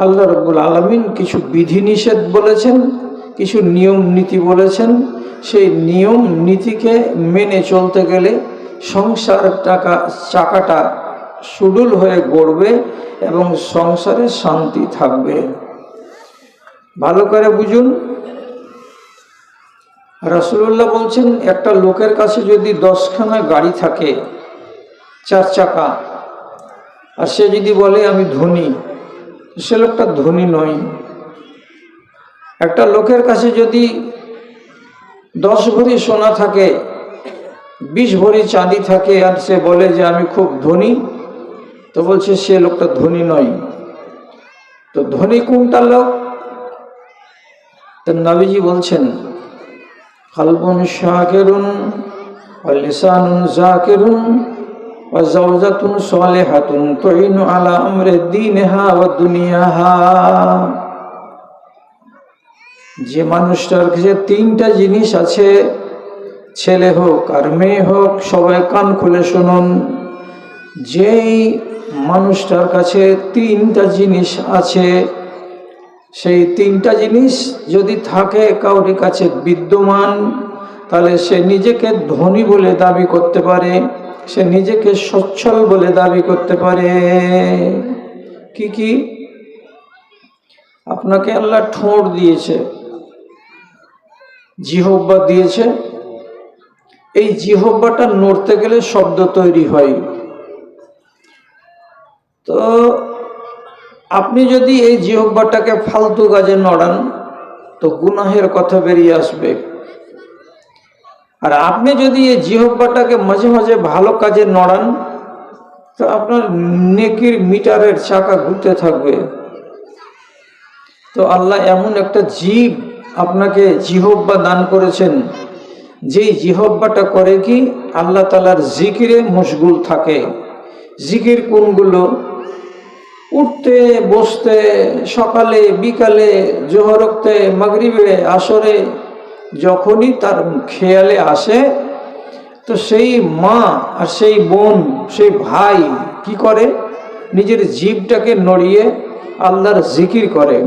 আল্লাহ রাব্বুল আলামিন কিছু বিধিনিষেধ বলেছেন, কিছু নিয়ম নীতি বলেছেন। সেই নিয়ম নীতিকে মেনে চলতে গেলে সংসার চাকাটা সুডুল হয়ে গড়বে এবং সংসারে শান্তি থাকবে। ভালো করে বুঝুন, রাসূলুল্লাহ বলছেন, একটা লোকের কাছে যদি 10খানা গাড়ি থাকে 4 চাকা, আর সে যদি বলে আমি ধনী, সে লোকটা ধনী নয়। একটা লোকের কাছে যদি 10 ভরি সোনা থাকে, 20 ভরি চাঁদি থাকে, আর সে বলে যে আমি খুব ধনী, তো বলছে সে লোকটা ধনী নয়। তো ধনী কোনটা লোক? তো নবীজি বলছেন, কলবুন শাকিরুন ওয়া লিসানুন যাকিরুন ওয়া যাওজাতুন সালিহাতুন তুইনু আলা আমরি দীনিহা ওয়া দুনিয়াহা। যে মানুষটার কাছে 3টা জিনিস আছে, ছেলে হোক আর মেয়ে হোক, সবাই কান খুলে শুনুন, যেই মানুষটার কাছে 3টা জিনিস আছে, সেই তিনটা জিনিস যদি থাকে কাউরি কাছে বিদ্যমান, তাহলে সে নিজেকে ধনী বলে দাবি করতে পারে, সে নিজেকে সচ্ছল বলে দাবি করতে পারে। কি কি? আপনাকে আল্লাহ ঠোঁট দিয়েছে, জিহ্বা দিয়েছে। এই জিহ্বাটা নড়তে গেলে শব্দ তৈরি হয়। তো আপনি যদি এই জিহ্বাটাকে ফালতু কাজে নড়ান তো গুনাহের কথা বেরিয়ে আসবে। আর আপনি যদি এই জিহ্বাটাকে মাঝে মাঝে ভালো কাজে নড়ান তো আপনার নেকির মিটারের চাকা ঘুরতে থাকবে। তো আল্লাহ এমন একটা জীব আপনাকে জিহ্বা দান করেছেন, যেই জিহ্বাটা করে কি আল্লাহ তাআলার জিকিরে মশগুল থাকে। জিকির কোনগুলো? উঠতে বসতে, সকালে বিকালে, জোহরতে, মাগরিবে, আসরে, যখনই তার খেয়ালে আসে তো সেই মা আর সেই বোন, সেই ভাই কি করে? নিজের জিভটাকে নড়িয়ে আল্লাহর জিকির করে।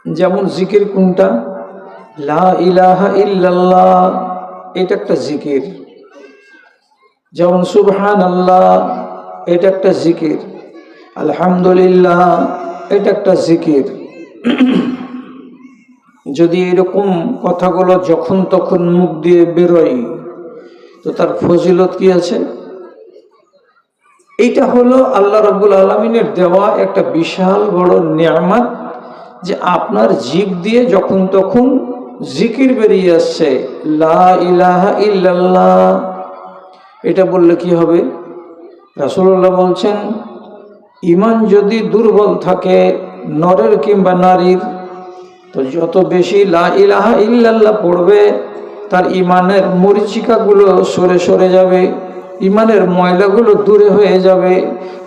যেমন জিকির কোনটা? লা ইলাহা ইল্লাল্লাহ, এটা একটা জিকির। যেমন সুবহানাল্লাহ, এটা একটা জিকির। আলহামদুলিল্লাহ, এটা একটা জিকির। যদি এরকম কথাগুলো যখন তখন মুখ দিয়ে বেরোয় তো তার ফজিলত কি আছে? এটা হলো আল্লাহ রাব্বুল আলামিনের দেওয়া একটা বিশাল বড় নিয়ামত, যে আপনার জিভ দিয়ে যখন তখন জিকির বেরিয়ে আসছে, লা ইলাহা ইল্লাল্লাহ। এটা বললে কি হবে? রাসূলুল্লাহ বলছেন, ঈমান যদি দুর্বল থাকে নরের কিংবা নারীর, তো যত বেশি লা ইলাহা ইল্লাল্লাহ পড়বে তার ঈমানের মরিচিকাগুলো সরে সরে যাবে, ঈমানের ময়লাগুলো দূরে হয়ে যাবে,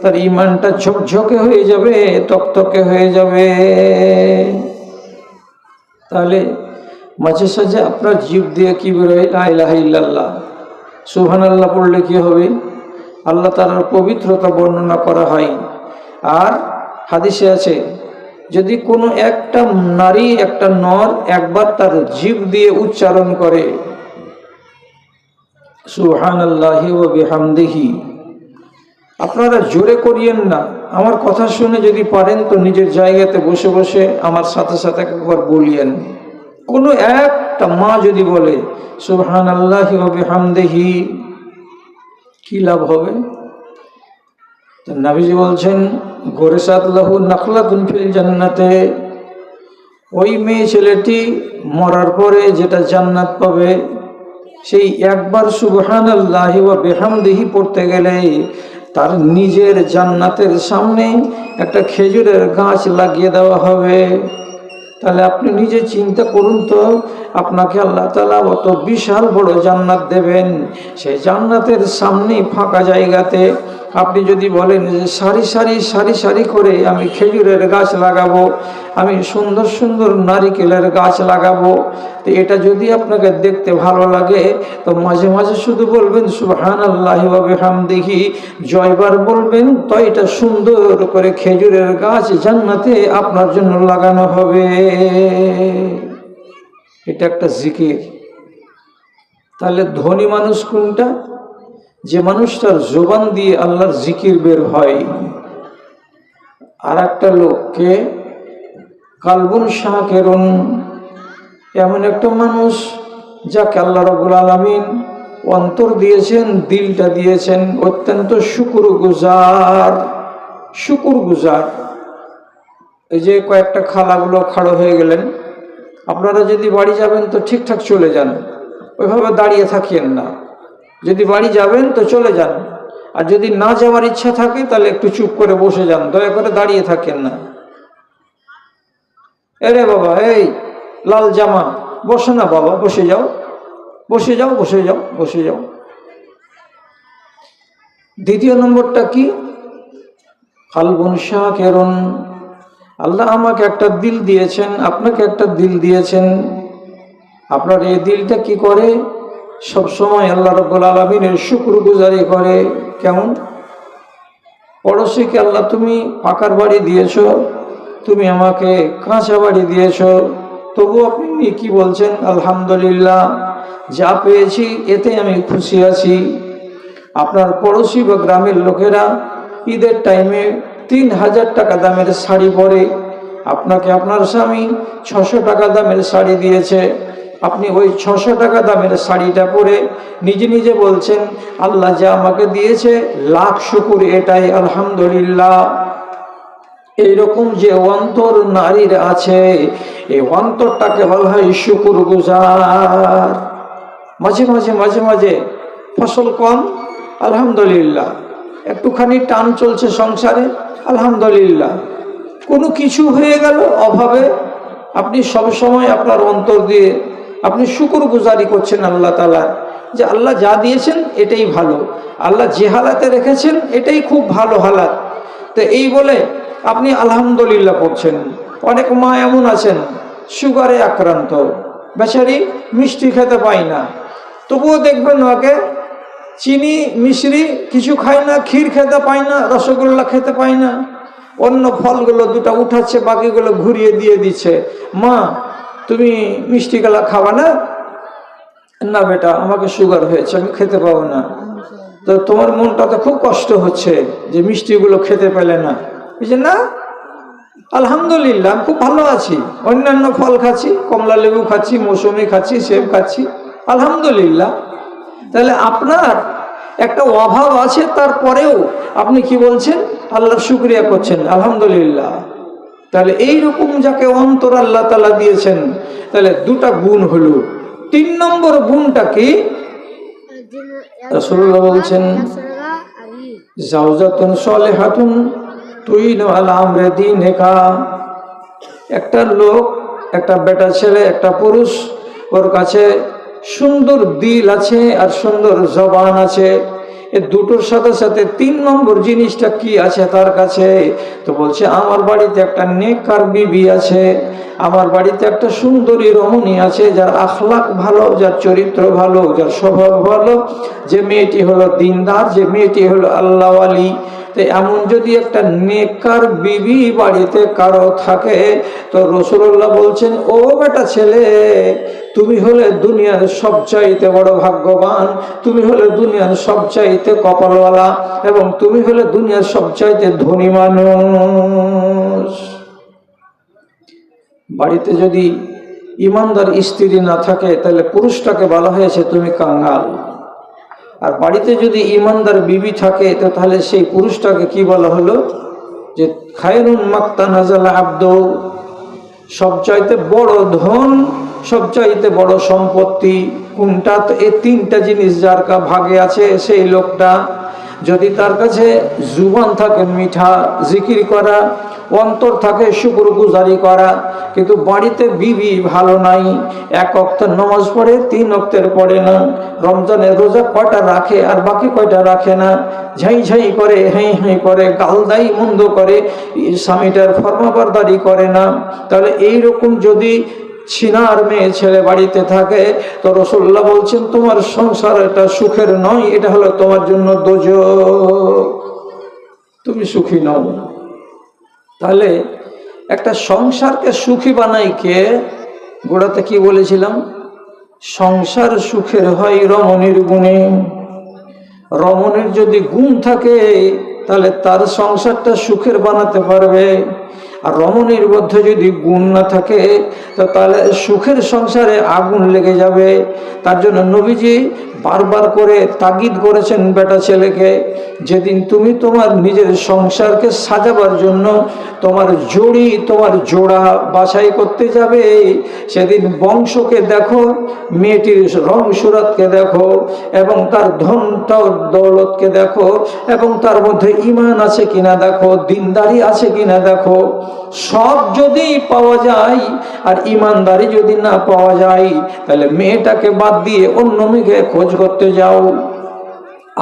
তার ঈমানটা ঝকঝকে হয়ে যাবে, তকতকে হয়ে যাবে। তাহলে মাঝে সাঝে আপনার জিভ দিয়ে কি বেরোয়? লা ইলাহা ইল্লাল্লাহ। সুবহানাল্লাহ পড়লে কি হবে? আল্লাহ তাআলার পবিত্রতা বর্ণনা করা হয়। আর হাদিসে আছে, যদি কোনো একটা নারী, একটা নর একবার তার জিভ দিয়ে উচ্চারণ করে সুবহানাল্লাহি ওয়া বিহামদিহি, আপনারা জোরে করিয়েন না, আমার কথা শুনে যদি পারেন তো নিজের জায়গাতে বসে বসে আমার সাথে সাথে একবার বলিয়েন। কোনো একটা মা যদি বলে সুবহানাল্লাহি ওয়া বিহামদিহি, কি লাভ হবে? তো নবীজি বলছেন, গোরেসাত লাহু নাখলাতুন ফিল জান্নাতে, ওই মেয়ে ছেলেটি মরার পরে যেটা জান্নাত পাবে, সেই একবার সুবহানাল্লাহি ওয়া বিহামদিহি পড়তে গেলে তার নিজের জান্নাতের সামনে একটা খেজুরের গাছ লাগিয়ে দেওয়া হবে। তাহলে আপনি নিজে চিন্তা করুন তো, আপনাকে আল্লাহ তাআলা অত বিশাল বড় জান্নাত দেবেন, সেই জান্নাতের সামনে ফাঁকা জায়গাতে আপনি যদি বলেন যে সারি সারি সারি সারি করে আমি খেজুরের গাছ লাগাবো, আমি সুন্দর সুন্দর নারিকেলের গাছ লাগাবো, তো এটা যদি আপনাকে দেখতে ভালো লাগে তো মাঝে মাঝে শুধু বলবেন সুবহানাল্লাহি ওয়া বিহামদিহি, জয়বার বলবেন, তো এটা সুন্দর করে খেজুরের গাছ জান্নাতে আপনার জন্য লাগানো হবে। এটা একটা জিকির। তাহলে ধনী মানুষ কোনটা? যে মানুষটার জবান দিয়ে আল্লাহর জিকির বের হয়। আর একটা লোককে কালবুন শাকিরুন, এমন একটা মানুষ যাকে আল্লাহ রাব্বুল আলামিন অন্তর দিয়েছেন, দিলটা দিয়েছেন, অত্যন্ত শুকরগুজার। শুকরগুজার, এই যে কয়েকটা খালাগুলো খাড়ো হয়ে গেলেন, আপনারা যদি বাড়ি যাবেন তো ঠিকঠাক চলে যান, ওইভাবে দাঁড়িয়ে থাকিয়েন না। যদি বাড়ি যাবেন তো চলে যান, আর যদি না যাওয়ার ইচ্ছা থাকে তাহলে একটু চুপ করে বসে যান, দয়া করে দাঁড়িয়ে থাকেন না। এরে বাবা, এই লাল জামা, বসে না বাবা, বসে যাও, বসে যাও, বসে যাও, বসে যাও। দ্বিতীয় নম্বরটা কি? কালবুন শাকিরুন, আল্লাহ আমাকে একটা দিল দিয়েছেন, আপনাকে একটা দিল দিয়েছেন, আপনার এই দিলটা কি করে? সব সময় আল্লাহ রাব্বুল আলামিনের শুকরগুজারি করে। কেমন? পড়োশীকে আল্লাহ তুমি পাকার বাড়ি দিয়েছো, তুমি আমাকে কাঁচা বাড়ি দিয়েছ, তবু আপনি কি বলছেন? আলহামদুলিল্লাহ, যা পেয়েছি এতে আমি খুশি আছি। আপনার পড়োশি বা গ্রামের লোকেরা ঈদের টাইমে 3000 টাকা দামের শাড়ি পরে, আপনাকে আপনার স্বামী 600 টাকা দামের শাড়ি দিয়েছে, আপনি ওই 600 টাকা দামের শাড়িটা পরে নিজে নিজে বলছেন, আল্লাহ যা আমাকে দিয়েছে লাখ শুকুর, এটাই আলহামদুলিল্লাহ। এইরকম যে অন্তর নারীর আছে, এই অন্তরটাকে বলা হয় শুকুর গুজার। মাঝে মাঝে মাঝে মাঝে ফসল কম, আলহামদুলিল্লাহ। একটুখানি টান চলছে সংসারে, আলহামদুলিল্লাহ। কোনো কিছু হয়ে গেল অভাবে, আপনি সব সময় আপনার অন্তর দিয়ে আপনি শুকর গুজারি করছেন আল্লাহ তাআলা, যে আল্লাহ যা দিয়েছেন এটাই ভালো, আল্লাহ যে হালাতে রেখেছেন এটাই খুব ভালো হালাত। তো এই বলে আপনি আলহামদুলিল্লাহ পড়ছেন। অনেক মা এমন আছেন সুগারে আক্রান্ত, বেচারি মিষ্টি খেতে পায় না, তবুও দেখবেন ওকে চিনি মিশ্রি কিছু খায় না, ক্ষীর খেতে পায় না, রসগোল্লা খেতে পায় না, অন্য ফলগুলো দুটো উঠাচ্ছে, বাকিগুলো ঘুরিয়ে দিয়ে দিচ্ছে। মা তুমি মিষ্টি গলা খাবা না? না বেটা, আমাকে সুগার হয়েছে, আমি খেতে পাবো না। তো তোমার মনটা তো খুব কষ্ট হচ্ছে যে মিষ্টিগুলো খেতে পেলে না। বুঝলেন না? আলহামদুলিল্লাহ আমি খুব ভালো আছি, অন্যান্য ফল খাচ্ছি, কমলা লেবু খাচ্ছি, মৌসুমি খাচ্ছি, সেব খাচ্ছি, আলহামদুলিল্লাহ। তাহলে আপনার একটা অভাব আছে, তারপরেও আপনি কি বলছেন? আল্লাহর শুকরিয়া করছেন, আলহামদুলিল্লাহ। তাহলে এইরকম যাকে অন্তর আল্লাহ তাআলা দিয়েছেন, তাহলে দুটা গুণ হলো। 3 নম্বর গুণটা কি? রাসূলুল্লাহ বলছেন, জাওজাতুন সালিহাতুন তুইনু আলা আমরি দীনিকা। একটা লোক, একটা বেটা ছেলে, একটা পুরুষ, ওর কাছে সুন্দর দিল আছে আর সুন্দর জবান আছে, এ দুটোর সাথে সাথে 3 নম্বর জিনিসটা কি আছে তার কাছে? তো বলছে, আমার বাড়িতে একটা নেককার বিবি আছে, আমার বাড়িতে একটা সুন্দরী রমণী আছে, যার আখলাক ভালো, যার চরিত্র ভালো, যার স্বভাব ভালো, যে মেয়েটি হলো দিনদার, যে মেয়েটি হলো আল্লাহওয়ালি। তো এমন যদি একটা নেককার বিবি বাড়িতে কারো থাকে, তো রাসূলুল্লাহ বলছেন, ও বেটা ছেলে, তুমি হলে দুনিয়ার সবচাইতে বড় ভাগ্যবান, তুমি হলে দুনিয়ার সবচাইতে কপালওয়ালা, এবং তুমি হলে দুনিয়ার সবচাইতে ধনী মানুষ। বাড়িতে যদি ইমানদার স্ত্রী না থাকে, তাহলে পুরুষটাকে বলা হয়েছে তুমি কাঙ্গাল। আর বাড়িতে যদি ইমানদার বিবি থাকে, তো তাহলে সেই পুরুষটাকে কি বলা হলো? যে খায়রুন মাক্তানাজাল আব্দু, সবচাইতে বড় ধন, সবচাইতে বড় সম্পত্তি কোনটা? তো এই 3টা জিনিস যার ভাগে আছে, সেই লোকটা যদি তার কাছে জুবান থাকে মিঠা জিকির করা, অন্তর থাকে শুকরগুজারি করা, কিন্তু বাড়িতে বিবি ভালো নাই, 1 ওয়াক্ত নামাজ পড়ে, 3 ওয়াক্তের পড়ে না, রমজানের রোজা কয়টা রাখে আর বাকি কয়টা রাখে না, ঝাই ঝাই করে, হাই হাই করে, গালদাই মন্দ করে, স্বামীটার ফরমাবরদারি করে না, তাহলে এইরকম যদি ছিনার মেয়ে ছেলে বাড়িতে থাকে, তো রাসূলুল্লাহ বলছেন, তোমার সংসার এটা সুখের নয়, এটা হলো তোমার জন্য দোজখ, তুমি সুখী নও। তাহলে একটা সংসারকে সুখী বানাই কে? গোড়াতে কি বলেছিলাম? সংসার সুখের হয় রমণীর গুণে। রমণীর যদি গুণ থাকে, তাহলে তার সংসারটা সুখের বানাতে পারবে। আর রমণীর মধ্যে যদি গুণ না থাকে, তো তাহলে সুখের সংসারে আগুন লেগে যাবে। তার জন্য নবীজি বারবার করে তাগিদ করেছেন বেটা ছেলেকে, যেদিন তুমি তোমার নিজের সংসারকে সাজাবার জন্য তোমার জড়ি, তোমার জোড়া বাছাই করতে যাবে, সেদিন বংশকে দেখো, মেয়েটির রং সুরাতকে দেখো, এবং তার ধন দৌলতকে দেখো, এবং তার মধ্যে ঈমান আছে কিনা দেখো, দিনদারি আছে কিনা দেখো। সব যদি পাওয়া যায় আর ঈমানদারি যদি না পাওয়া যায়, তাহলে মেয়েটাকে বাদ দিয়ে অন্য মেয়েকে খোঁজ করতে যাও।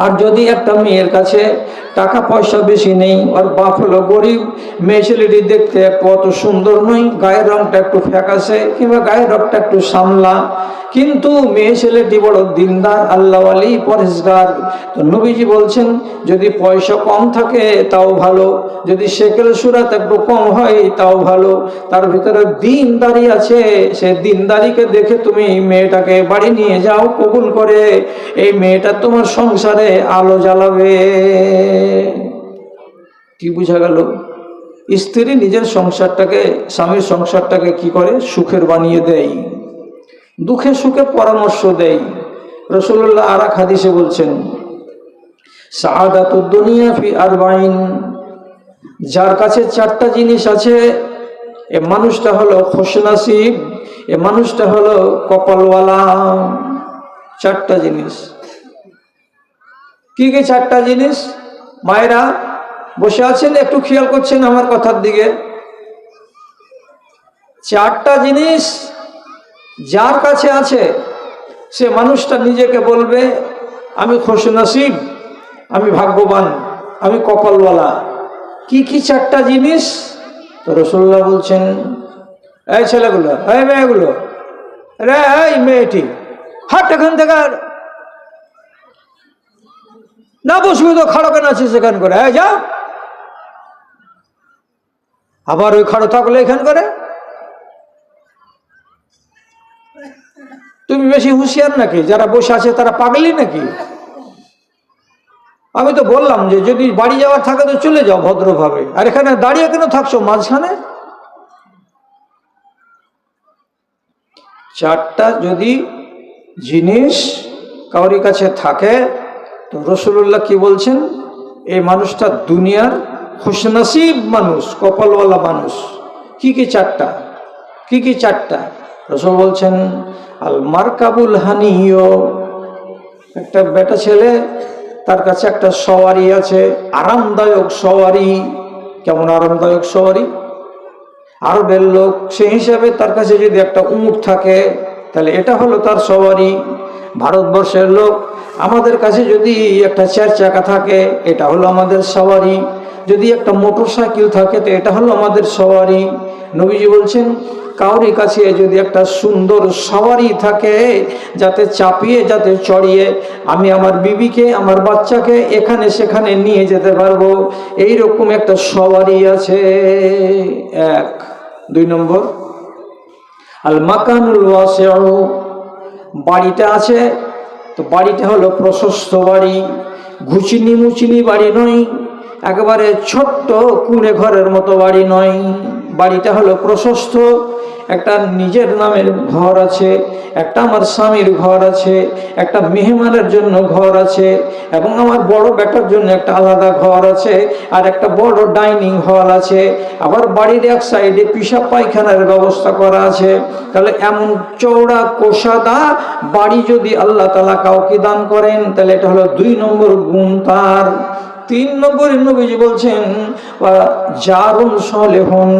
আর যদি একটা মেয়ের কাছে টাকা পয়সা বেশি নেই, আর বাপ হলো গরিব, মেয়ে ছেলেটি দেখতে একটু অত সুন্দর নয়, গায়ের রংটা একটু ফ্যাকাশে, কিংবা গায়ের রংটা একটু সামলা, কিন্তু মেয়ে ছেলেটি বড় দিনদার, আল্লাহওয়ালি, পরহেজগার। তো নবীজি বলছেন যদি পয়সা কম থাকে তাও ভালো, যদি শেকেল সুরাত একটু কম হয় তাও ভালো, তার ভিতরে দিনদারি আছে, সে দিনদারিকে দেখে তুমি মেয়েটাকে বাড়ি নিয়ে যাও কবুল করে, এই মেয়েটা তোমার সংসারে আলো জ্বালাবে। কি বোঝা গেল? স্ত্রী নিজের সংসারটাকে, স্বামীর সংসারটাকে কি করে? সুখের বানিয়ে দেয়, দুঃখে সুখে পরামর্শ দেয়। রাসূলুল্লাহ আর এক হাদিসে বলছেন সাআদাতুদ দুনিয়া ফি আরবাইন, যার কাছে চারটা জিনিস আছে এ মানুষটা হলো খুশনসিব, এ মানুষটা হলো কপালওয়ালা। চারটা জিনিস। কি কি চারটা জিনিস? মায়েরা বসে আছেন, একটু খেয়াল করছেন আমার কথার দিকে। চারটা জিনিস যার কাছে আছে সে মানুষটা নিজেকে বলবে আমি খুশনসিব, আমি ভাগ্যবান, আমি কপালওয়ালা। কি কি চারটা জিনিস? তো রাসূলুল্লাহ বলছেন এই ছেলেগুলো, এই মেয়েগুলো, রে এই মেয়েটি হাট এখান থেকে, না বসবি তো খাড়ো কেন আছিস এখান করে, যা। আবার ওই খাড়ো থাকলে এখান করে। তুমি বেশি হুঁশিয়ার নাকি? যারা বসে আছে তারা পাগলি নাকি? আমি তো বললাম যে যদি বাড়ি যাওয়ার থাকে তো চলে যাও ভদ্রভাবে, আর এখানে দাঁড়িয়ে কেন থাকছো মাঝখানে? চারটা যদি জিনিস কারোর কাছে থাকে তো রাসূলুল্লাহ কি বলছেন? এই মানুষটা দুনিয়ার খুশনসিব মানুষ, কপালওয়ালা মানুষ। কি কি চারটা? কি কি চারটা? রাসূল বলছেন আল মারকাবুল হানিয়, একটা বেটা ছেলে, তার কাছে একটা সওয়ারি আছে, আরামদায়ক সওয়ারি। কেমন আরামদায়ক সওয়ারি? আরবের লোক, সেই হিসাবে তার কাছে যদি একটা উট থাকে তাহলে এটা হলো তার সওয়ারি। ভারতবর্ষের লোক, আমাদের কাছে যদি একটা চার চাকা থাকে এটা হলো আমাদের সওয়ারি, যদি একটা মোটর সাইকেল থাকে তো এটা হলো আমাদের সওয়ারি। নবীজি বলছেন কাউরি কাছে যদি একটা সুন্দর সওয়ারি থাকে, যাতে চাপিয়ে, যাতে চড়িয়ে আমি আমার বিবিকে, আমার বাচ্চাকে এখানে সেখানে নিয়ে যেতে পারবো, এইরকম একটা সওয়ারি আছে। এক। দুই নম্বর আল মাকানুল ওয়াসিউ, বাড়িটা আছে তো বাড়িটা হলো প্রশস্ত বাড়ি, ঘুচিনি মুচিনি বাড়ি নয়, একেবারে ছোট্ট কুঁড়ে ঘরের মতো বাড়ি নয়। বাড়িটা হলো প্রশস্ত, একটা নিজের নামের ঘর আছে, একটা আমার স্বামীর ঘর আছে, একটা মেহমানের জন্য ঘর আছে, এবং আমার বড় বেটার জন্য একটা আলাদা ঘর আছে, আর একটা বড় ডাইনিং হল আছে, আবার বাড়ির এক সাইডে পিশাব পায়খানার ব্যবস্থা করা আছে। তাহলে এমন চওড়া কোষাদা বাড়ি যদি আল্লাহ তাআলা কাউকে দান করেন তাহলে এটা হলো 2 নম্বর গুণ তার। 3 নম্বরে নবীজি বলছেন জারুন সলেহন,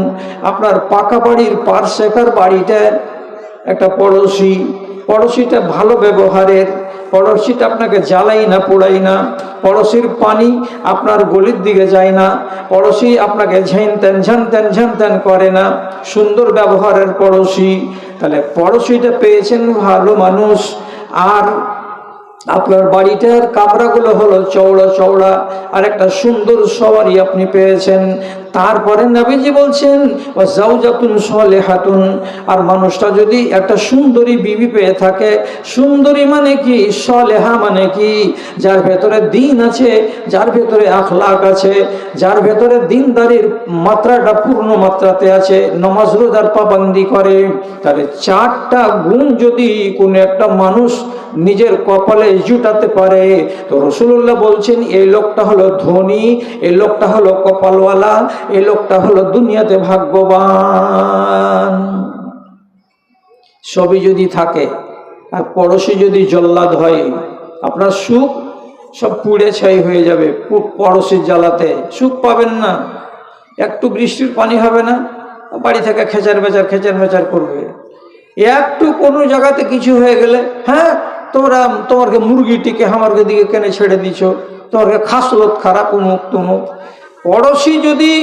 আপনার পাকা বাড়ির পার্শ্বেকার বাড়িটা একটা পড়োশি, পড়োশিটা ভালো ব্যবহারের, পড়োশিটা আপনাকে জ্বালাই না পোড়াই না, পড়োশির পানি আপনার গলির দিকে যায় না, পড়োশি আপনাকে ঝান করে না, সুন্দর ব্যবহারের পড়োশি। তাহলে পড়োশিটা পেয়েছেন ভালো মানুষ, আর আপনার বাড়িটার কামরাগুলো হলো চওড়া চওড়া, আর একটা সুন্দর সওয়ারি আপনি পেয়েছেন। তারপরে নবীজি বলছেন ওয়া জাওজাতুন সালিহাতুন, আর মানুষটা যদি একটা সুন্দরী বিবি পেয়ে থাকে, সুন্দরী মানে কি, সালেহা মানে কি, যার ভেতরে দিন আছে, যার ভেতরে আখলাক আছে, যার ভেতরে দিনদারির মাত্রাটা পূর্ণ মাত্রাতে আছে, নামাজ রোজার পাবন্দি করে, তাহলে 4টা গুণ যদি কোনো একটা মানুষ নিজের কপালে জুটাতে পারে তো রাসূলুল্লাহ বলছেন এই লোকটা হলো ধনী, এই লোকটা হলো কপালওয়ালা, এই লোকটা হলো দুনিয়াতে ভাগ্যবান। সবই যদি থাকে আর পড়োশি যদি জল্লাদ হয়, আপনার সুখ সব পুড়ে ছাই হয়ে যাবে। পড়োশির জ্বালাতে সুখ পাবেন না। একটু বৃষ্টির পানি হবে না, বাড়ি থেকে খেচার মেচার করবে। একটু কোনো জায়গাতে কিছু হয়ে গেলে, হ্যাঁ তোমাকে মুরগিটিকে আমাকে দিকে কেনে ছেড়ে দিছ, তোমাকে খাসলত খারাপ, উমুক তুমুক। পড়োশি যদি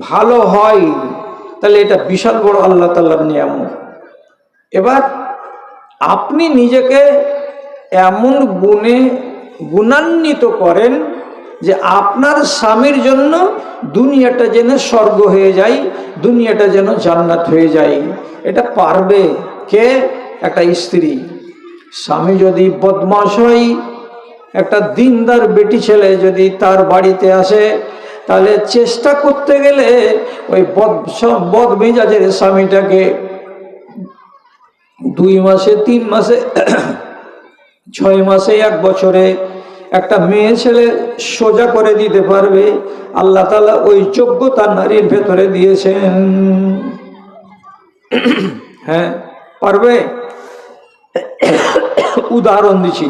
ভালো হয় তাহলে এটা বিশাল বড় আল্লাহ তাআলার নিয়ামত। এবার আপনি নিজেকে এমন গুণে গুণান্বিত করেন যে আপনার স্বামীর জন্য দুনিয়াটা যেন স্বর্গ হয়ে যায়, দুনিয়াটা যেন জান্নাত হয়ে যায়। এটা পারবে কে? একটা স্ত্রী। স্বামী যদি বদমাশ হয়, একটা দিনদার বেটি ছেলে যদি তার বাড়িতে আসে, তাহলে চেষ্টা করতে গেলে ওই বদ মেজাজের স্বামীটাকে 2 মাসে, 3 মাসে, 6 মাসে, 1 বছরে একটা মেয়ে ছেলে সোজা করে দিতে পারবে। আল্লাহ তাআলা ওই যোগ্যতা নারীর ভেতরে দিয়েছেন। হ্যাঁ, পারবে। উদাহরণ দিচ্ছি,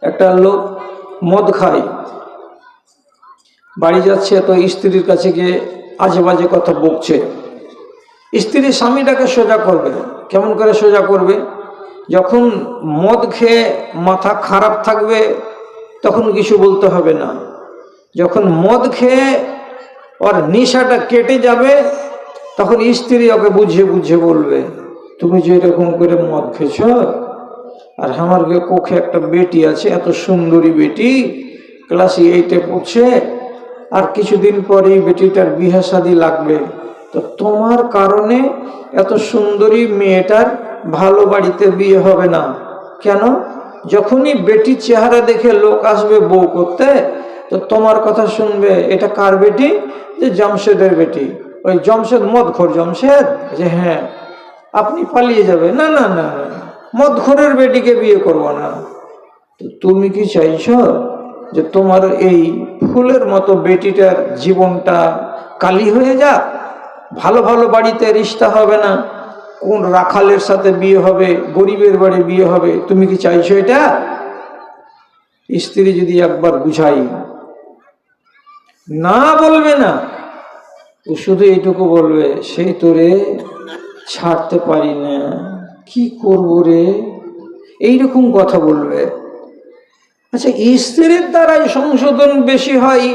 একটা লোক মদ খায়, বাড়ি যাচ্ছে তো স্ত্রীর কাছে গিয়ে আজে বাজে কথা বকছে। স্ত্রী স্বামীটাকে সোজা করবে। কেমন করে সোজা করবে? যখন মদ খেয়ে মাথা খারাপ থাকবে তখন কিছু বলতে হবে না। যখন মদ খেয়ে ওর নেশাটা কেটে যাবে তখন স্ত্রী ওকে বুঝিয়ে বুঝিয়ে বলবে, তুমি যে এরকম করে মদ খেয়েছ, আর আমার কোখে একটা বেটি আছে, এত সুন্দরী বেটি, ক্লাস 8-এ পড়ছে, আর কিছুদিন পরে বেটিটার বিয়ে শাদী লাগবে, তো তোমার কারণে এত সুন্দরী মেয়েটার ভালো বাড়িতে বিয়ে হবে না। কেন? যখনই বেটির চেহারা দেখে লোক আসবে বউ করতে, তো তোমার কথা শুনবে, এটা কার বেটি? যে জামশেদের বেটি। ওই জামশেদ মদখোর জামশেদ, যে হ্যাঁ। আপনি পালিয়ে যাবে, না না না, মদখোরের বেটিকে বিয়ে করব না। তো তুমি কি চাইছো যে তোমার এই ফুলের মতো বেটিটার জীবনটা কালি হয়ে যাক? ভালো ভালো বাড়িতে রিশতা হবে না, কোন রাখালের সাথে বিয়ে হবে, গরিবের বাড়ি বিয়ে হবে? তুমি কি চাইছো এটা? স্ত্রী যদি একবার বুঝাই, না বলবে না, ও শুধু এইটুকু বলবে, সেই তোরে ছাড়তে পারি না, কি করবো রে, এইরকম কথা বলবে। আচ্ছা, স্ত্রীর দ্বারাই সংশোধন বেশি হয়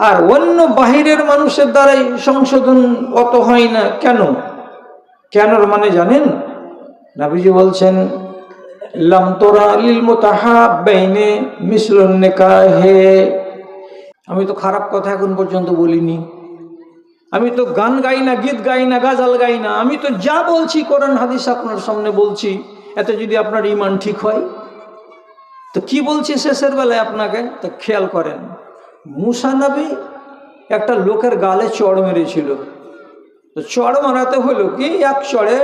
আর অন্য বাহিরের মানুষের দ্বারাই সংশোধন অত হয় না, কেন? কেনর মানে জানেন? নবীজি বলছেন, লাম তোরা লিল মুতাহাব্বাইনে মিসলুন নিকাহে। আমি তো খারাপ কথা এখন পর্যন্ত বলিনি, আমি তো গান গাই না, গীত গাই না, গাজাল গাই না, আমি তো যা বলছি কোরআন হাদিস আপনার সামনে বলছি। এতে যদি আপনার ঈমান ঠিক হয়, তো কি বলছি শেষের বেলায় আপনাকে, তো খেয়াল করেন। মুসা নবী একটা লোকের গালে চড় মেরেছিল, তো চড় মারাতে হলো কি, এক চড়ে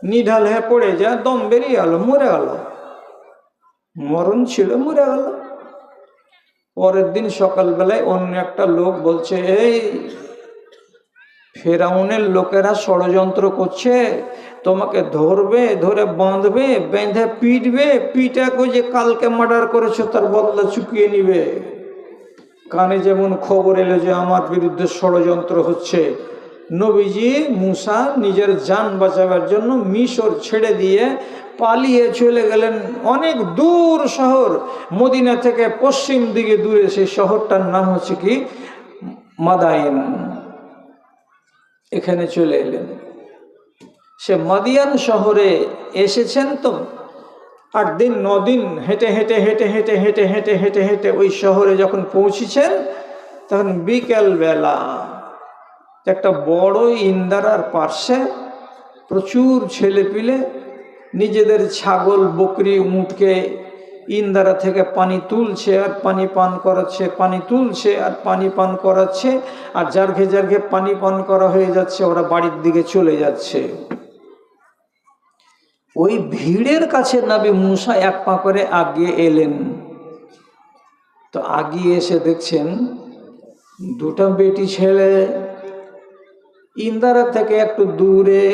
নিঢাল হয়ে পড়ে যায়, দম বেরিয়ে গেল, মরে গেল, মরণ ছিল, মরে গেল। পরের দিন সকালবেলায় অন্য একটা লোক বলছে, এই ফেরাউনের লোকেরা ষড়যন্ত্র করছে, তোমাকে ধরবে, ধরে বাঁধবে, বেঁধে পিটবে, পিটাকে যে কালকে মার্ডার করেছো তার বদলা চুকিয়ে নিবে। কানে যেমন খবর এলো যে আমার বিরুদ্ধে ষড়যন্ত্র হচ্ছে, নবীজি মুসা নিজের জান বাঁচাবার জন্য মিশর ছেড়ে দিয়ে পালিয়ে চলে গেলেন অনেক দূর শহর, মদিনা থেকে পশ্চিম দিকে দূরে। সেই শহরটার নাম হচ্ছে কি, মাদায়েন। এখানে চলে এলেন। সে মাদিয়ান শহরে এসেছেন তো 8 দিন 9 দিন হেঁটে হেঁটে হেঁটে হেঁটে হেঁটে হেঁটে হেঁটে হেঁটে ওই শহরে যখন পৌঁছেছেন, তখন বিকেল বেলা একটা বড় ইন্দারার পার্শ্বে প্রচুর ছেলেপিলে নিজেদের ছাগল, বকরি, উটকে ইন্দারা থেকে পানি তুলছে আর পানি পান করাচ্ছে, পানি তুলছে আর পানি পান করাচ্ছে, আর জার্ঘে জার্ঘে পানি পান করা হয়ে যাচ্ছে, ওরা বাড়ির দিকে চলে যাচ্ছে। ওই ভিড়ের কাছে নবী মুসা এক পা করে আগিয়ে এলেন। তো আগিয়ে এসে দেখছেন দুটো বেটি ছেলে ইন্দারা থেকে একটু দূরে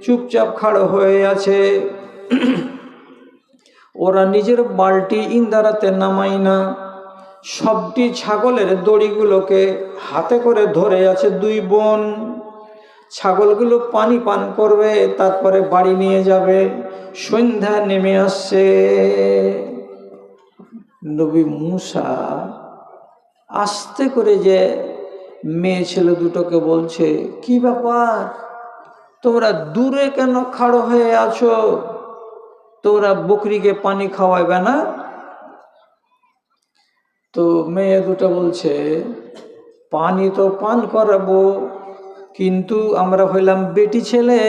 চুপচাপ খাড়ো হয়ে আছে। ওরা নিজের বালতি ইন্দারাতে নামাই না, সবটি ছাগলের দড়িগুলোকে হাতে করে ধরে আছে 2 বোন। ছাগলগুলো পানি পান করবে, তারপরে বাড়ি নিয়ে যাবে। সন্ধ্যা নেমে আসছে। নবী মুসা আস্তে করে যে মেয়ে ছেলে দুটোকে বলছে, কি ব্যাপার, তোমরা দূরে কেন খাড়ো হয়ে আছো? তোমরা বকরিকে পানি খাওয়াইবে না? তো মেয়ে দুটো বলছে, পানি তো পান করাবো, কিন্তু আমরা হইলাম বেটি ছেলে,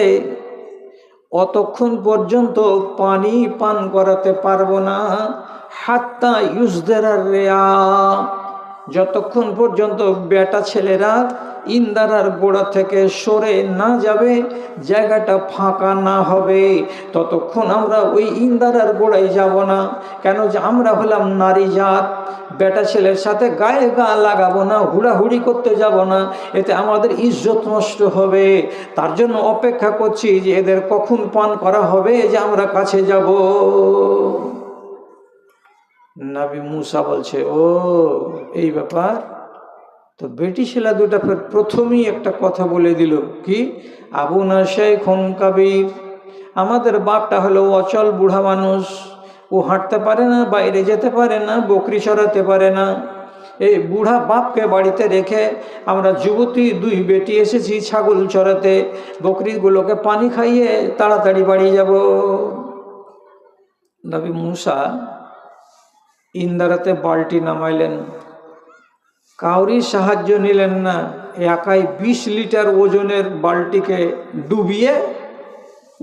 অতক্ষণ পর্যন্ত পানি পান করাতে পারবো না। হাত্তা ইউজদেরার রেয়া, যতক্ষণ পর্যন্ত বেটা ছেলেরা ইন্দারার গোড়া থেকে সরে না যাবে, জায়গাটা ফাঁকা না হবে, ততক্ষণ আমরা ওই ইন্দারার গোড়ায় যাব না। কেন যে আমরা হলাম নারী জাত, বেটা ছেলের সাথে গায়ে গা লাগাবো না, হুড়াহুড়ি করতে যাব না, এতে আমাদের ইজ্জত নষ্ট হবে। তার জন্য অপেক্ষা করছি যে এদের কখন পান করা হবে যে আমরা কাছে যাব। নবী মুসা বলছে, ও এই ব্যাপার। তো বেটি ছেলে দুটা ফের প্রথমেই একটা কথা বলে দিল, কি? আবু না শাইখুন কাবীর, আমাদের বাপটা হলো অচল বুড়া মানুষ, ও হাঁটতে পারে না, বাইরে যেতে পারে না, বকরি চড়াতে পারে না। এই বুড়া বাপকে বাড়িতে রেখে আমরা যুবতী দুই বেটি এসেছি ছাগল চড়াতে, বকরিগুলোকে পানি খাইয়ে তাড়াতাড়ি বাড়ি যাব। নবী মুসা ইন্দারাতে বালতি নামাইলেন, কাউরি সাহায্য নিলেন না, একাই 20 লিটার ওজনের বালতিকে ডুবিয়ে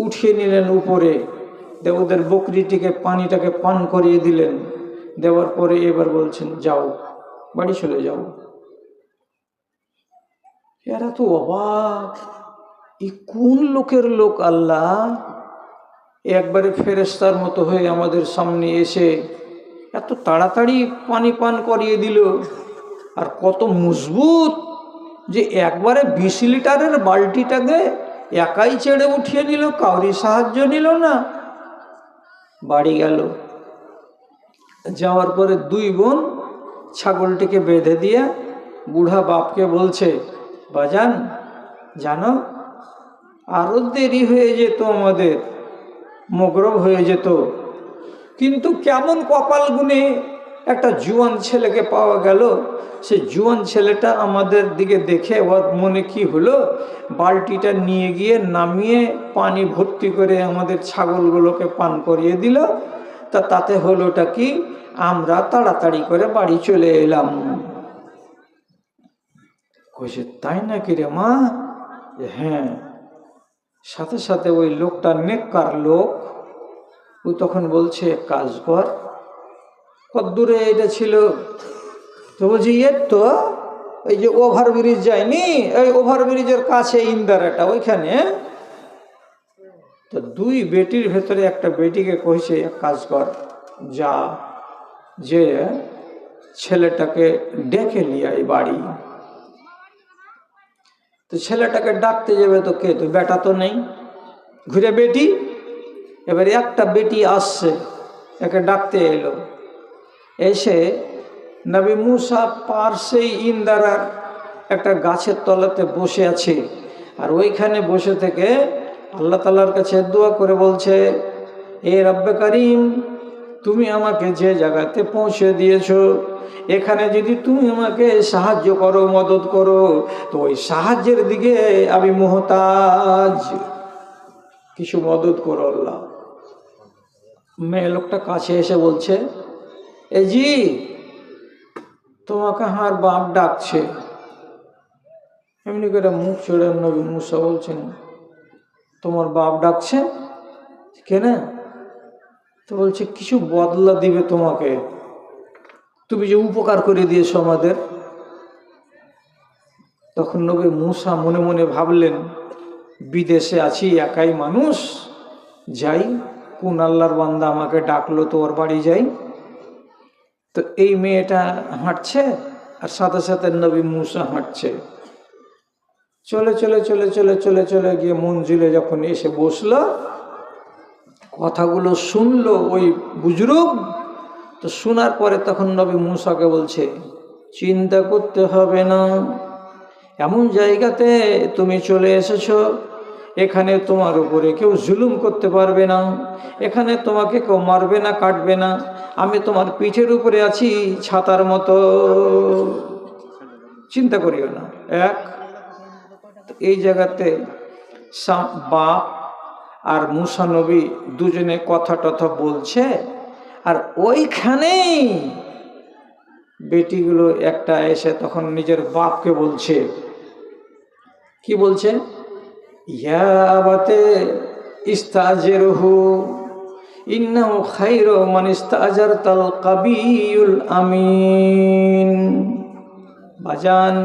উঠিয়ে নিলেন উপরে, ওদের বকরিটিকে পানিটাকে পান করিয়ে দিলেন। দেওয়ার পরে এবার বলছেন, যাও বাড়ি চলে যাও। এরা তো অবাক, এই কোন লোকের লোক আল্লাহ, একবারে ফেরেশতার মতো হয়ে আমাদের সামনে এসে এত তাড়াতাড়ি পানি পান করিয়ে দিল। আর কত মজবুত যে একবারে 20 লিটারের বালতিটাকে একাই ছেড়ে উঠিয়ে নিল, কাউরি সাহায্য নিল না। বাড়ি গেল, যাওয়ার পরে দুই বোন ছাগলটিকে বেঁধে দিয়ে বুড়া বাপকে বলছে, বাজান জানো, আরো দেরি হয়ে যেত, আমাদের মগরব হয়ে যেত, কিন্তু কেমন কপাল গুনে একটা জুয়ান ছেলেকে পাওয়া গেল। সে জুয়ান ছেলেটা আমাদের দিকে দেখে ওর মনে কি হলো, বালতিটা নিয়ে গিয়ে নামিয়ে পানি ভর্তি করে আমাদের ছাগলগুলোকে পান করিয়ে দিল। তাতে হলোটা কি, আমরা তাড়াতাড়ি করে বাড়ি চলে এলাম। কইছে, তাই নাকি রে মা? হ্যাঁ। সাথে সাথে ওই লোকটা নেককার লোক, ওই তখন বলছে, কাজ কর। কত দূরে এটা ছিল? তো বলছি, এর তো এই যে ওভারব্রিজ যায়নি, ওই ওভারব্রিজের কাছে ইন্দারাটা, ওইখানে। তো দুই বেটির ভেতরে একটা বেটিকে কইছে, এক কাজ কর, যা যে ছেলেটাকে ডেকে নিয়ে আয় বাড়ি। তো ছেলেটাকে ডাকতে যাবে, তো কে? তো বেটা তো নেই, ঘুরে বেটি। এবারে একটা বেটি আসছে, একে ডাকতে এলো। এসে নবী মুসা পার্শ্বেই ইন্দারার একটা গাছের তলাতে বসে আছে, আর ওইখানে বসে থেকে আল্লাহ তাআলার কাছে দোয়া করে বলছে, এ রব্বে করিম, তুমি আমাকে যে জায়গাতে পৌঁছে দিয়েছো, এখানে যদি তুমি আমাকে সাহায্য করো, মদত করো, তো ওই সাহায্যের দিকে আমি মুহতাজ, কিছু মদত করো আল্লাহ। মেয়ে লোকটা কাছে এসে বলছে, এ জি, তোমাকে আমার বাপ ডাকছে। এমনি করে মুখ ছেড়ে নবী মুসা বলছেন, তোমার বাপ ডাকছে কেন? তো বলছে, কিছু বদলা দিবে তোমাকে, তুমি যে উপকার করে দিয়েছো আমাদের। তখন নবী মুসা মনে মনে ভাবলেন, বিদেশে আছি, একাই মানুষ, যাই, কোন আল্লাহর বান্দা আমাকে ডাকলো, তো ওর বাড়ি যাই। তো এই মেয়েটা হাঁটছে, আর সাথে সাথে নবী মুসা হাঁটছে। চলে চলে চলে চলে চলে চলে গিয়ে মঞ্জিলে যখন এসে বসলো, কথাগুলো শুনলো ওই বুজুর্গ। তো শোনার পরে তখন নবী মুসাকে বলছে, চিন্তা করতে হবে না, এমন জায়গাতে তুমি চলে এসেছো, এখানে তোমার উপরে কেউ জুলুম করতে পারবে না, এখানে তোমাকে কেউ মারবে না, কাটবে না, আমি তোমার পিঠের উপরে আছি ছাতার মতো, চিন্তা করিও না। এক, এই জায়গাতে বাপ আর মুসা নবী দুজনে কথা টথা বলছে, আর ওইখানেই বেটিগুলো একটা এসে তখন নিজের বাপকে বলছে, কি বলছে, ইয়া আবাতে ইস্তাজিরহু ইন্নাহু খায়রু মান ইস্তাজারতাল কাবিয়ুল আমিন। বাজান,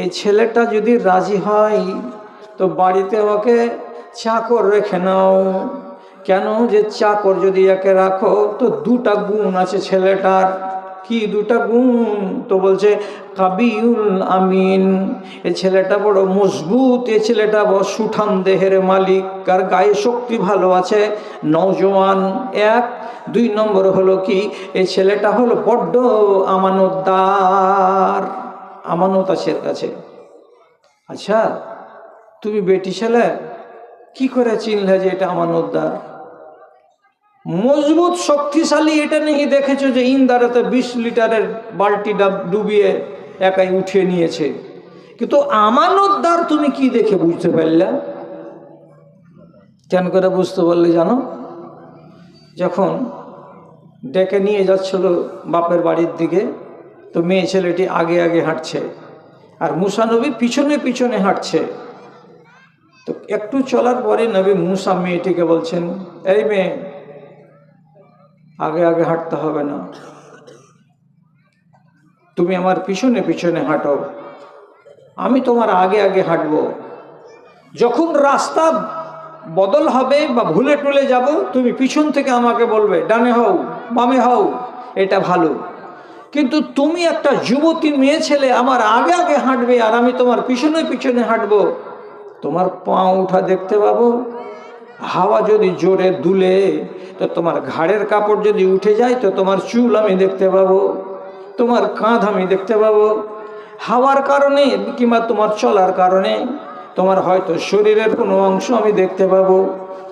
এই ছেলেটা যদি রাজি হয় তো বাড়িতে ওকে চাকর রেখে নাও। কেন যে চাকর যদি একে রাখো তো দুটা গুণ আছে ছেলেটার। কি দুটা গুণ? তো বলছে কাবিউল আমিন, এ ছেলেটা বড় মজবুত, এ ছেলেটা বড় সুঠাম দেহের মালিক, আর গায়ে শক্তি ভালো আছে, নওজওয়ান। এক। দুই নম্বর হলো কি, এই ছেলেটা হলো বড্ড আমানতদার, আমানত আছে এর কাছে। আচ্ছা, তুমি বেটি ছেলে কি করে চিনলে যে এটা আমানতদার? মজবুত শক্তিশালী এটা নেই দেখেছো যে ইন্দারাতে 20 লিটারের বালতি ডুবিয়ে একাই উঠিয়ে নিয়েছে, কিন্তু আমানতদার তুমি কি দেখে বুঝতে পারলে? কেন করে বুঝতে পারলে জানো? যখন ডেকে নিয়ে যাচ্ছিল বাপের বাড়ির দিকে, তো মেয়ে ছেলেটি আগে আগে হাঁটছে আর মুসা নবী পিছনে পিছনে হাঁটছে। তো একটু চলার পরে নবী মুসা মেয়েটিকে বলছেন, এই মেয়ে, আগে আগে হাঁটতে হবে না, তুমি আমার পিছনে পিছনে হাঁটো, আমি তোমার আগে আগে হাঁটবো। যখন রাস্তা বদল হবে বা ভুলে টুলে যাব, তুমি পিছন থেকে আমাকে বলবে ডানে হও বামে হও, এটা ভালো। কিন্তু তুমি একটা যুবতী মেয়ে ছেলে আমার আগে আগে হাঁটবে আর আমি তোমার পিছনে পিছনে হাঁটবো, তোমার পা উঠা দেখতে পাবো, হাওয়া যদি জোরে দুলে তো তোমার ঘাড়ের কাপড় যদি উঠে যায় তো তোমার চুল আমি দেখতে পাবো, তোমার কাঁধ আমি দেখতে পাবো। হাওয়ার কারণে কিংবা তোমার চলার কারণে তোমার হয়তো শরীরের কোনো অংশ আমি দেখতে পাবো।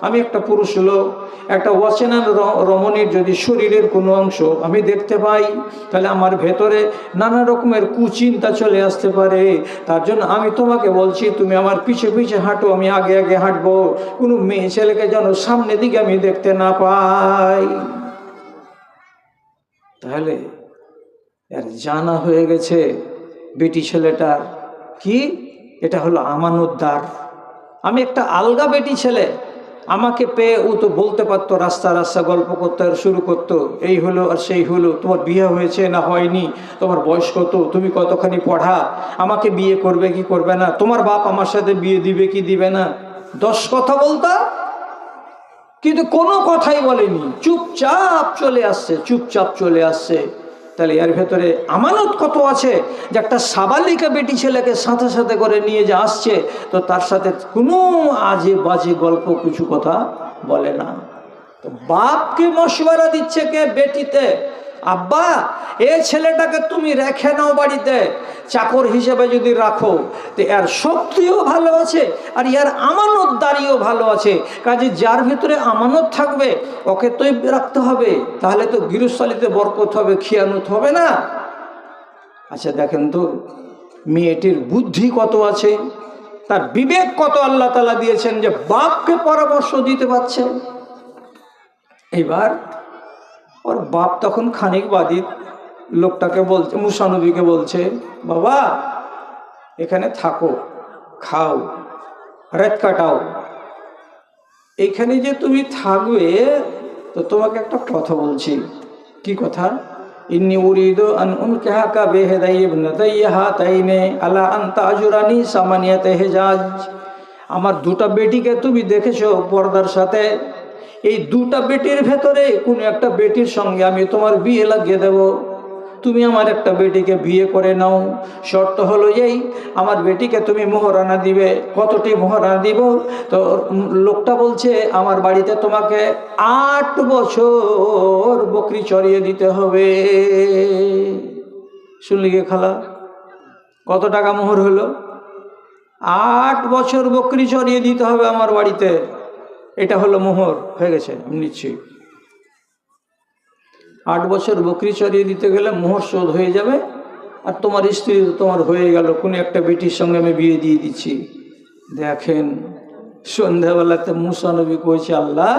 আমি একটা পুরুষ লোক, একটা অচেনা রমণীর যদি শরীরের কোনো অংশ আমি দেখতে পাই, তাহলে আমার ভেতরে নানা রকমের কুচিন্তা চলে আসতে পারে। তার জন্য আমি তোমাকে বলছি, তুমি আমার পিছে পিছে হাঁটো, আমি আগে আগে হাঁটবো, কোনো মেয়ে ছেলেকে যেন সামনের দিকে আমি দেখতে না পাই। তাহলে এর জানা হয়ে গেছে বেটি ছেলেটার কি, এটা হলো আমানতদার। আমি একটা আলগা বেটি ছেলে, আমাকে পেয়ে ও তো বলতে পারতো, রাস্তা রাস্তা গল্প করতে শুরু করতো, এই হলো আর সেই হলো, তোমার বিয়ে হয়েছে না হয়নি, তোমার বয়স কত, তুমি কতখানি পড়া, আমাকে বিয়ে করবে কি করবে না, তোমার বাপ আমার সাথে বিয়ে দিবে কি দিবে না, 10 কথা বলতা, কিন্তু কোনো কথাই বলেনি, চুপচাপ চলে আসছে, চুপচাপ চলে আসছে। তাহলে এর ভেতরে আমানত কত আছে যে একটা সাবালিকা বেটি ছেলেকে সাথে সাথে করে নিয়ে যে আসছে, তো তার সাথে কোনো আজে বাজে গল্প কিছু কথা বলে না। তো বাপকে মশওয়ারা দিচ্ছে কে? বেটিতে, আব্বা এ ছেলেটাকে তুমি রেখে নাও বাড়িতে, চাকর হিসেবে যদি রাখো তো এর শক্তিও ভালো আছে আর এর আমানতদারিও ভালো আছে। কাজে যার ভিতরে আমানত থাকবে ওকে তো রাখতে হবে, তাহলে তো গৃহস্থালিতে বরকত হবে, খিয়ানত হবে না। আচ্ছা দেখেন তো মেয়েটির বুদ্ধি কত আছে, তার বিবেক কত আল্লাহ তাআলা দিয়েছেন যে বাপকে পরামর্শ দিতে পারছে। এবার ওর বাপ তখন খানিক বাদী লোকটাকে বলছে, মুসা নবীকে বলছে, বাবা এখানে থাকো, খাও, রাত কাটাও, এখানে যে তুমি থাকবে তো তোমাকে একটা কথা বলছি। কি কথা? ইন্নী উরিদু আন উনকিহাকা বিহিদাই ইবনাতাই হাতাইনি আলা আন তাজুরানি সামানিয়াত হিজাজ। আমার দুটা বেটিকে তুমি দেখেছো পর্দার সাথে, এই দুটা বেটির ভেতরে কোন একটা বেটির সঙ্গে আমি তোমার বিয়ে লাগিয়ে দেব, তুমি আমার একটা বেটিকে বিয়ে করে নাও। শর্ত হলো এই, আমার বেটিকে তুমি মোহরানা দিবে। কতটি মোহরানা দিব? তো লোকটা বলছে আমার বাড়িতে তোমাকে 8 বছর বকরি চড়িয়ে দিতে হবে। শুনলি গে খালা, কত টাকা মোহর হলো? 8 বছর বকরি চড়িয়ে দিতে হবে আমার বাড়িতে, এটা হলো মোহর। হয়ে গেছে, আমি নিচ্ছি। 8 বছর বকরি চড়িয়ে দিতে গেলে মোহর শোধ হয়ে যাবে, আর তোমার স্ত্রী তোমার হয়ে গেল, কোনো একটা বেটির সঙ্গে আমি বিয়ে দিয়ে দিচ্ছি। দেখেন সন্ধ্যাবেলাতে মুসা নবী কইছে, আল্লাহ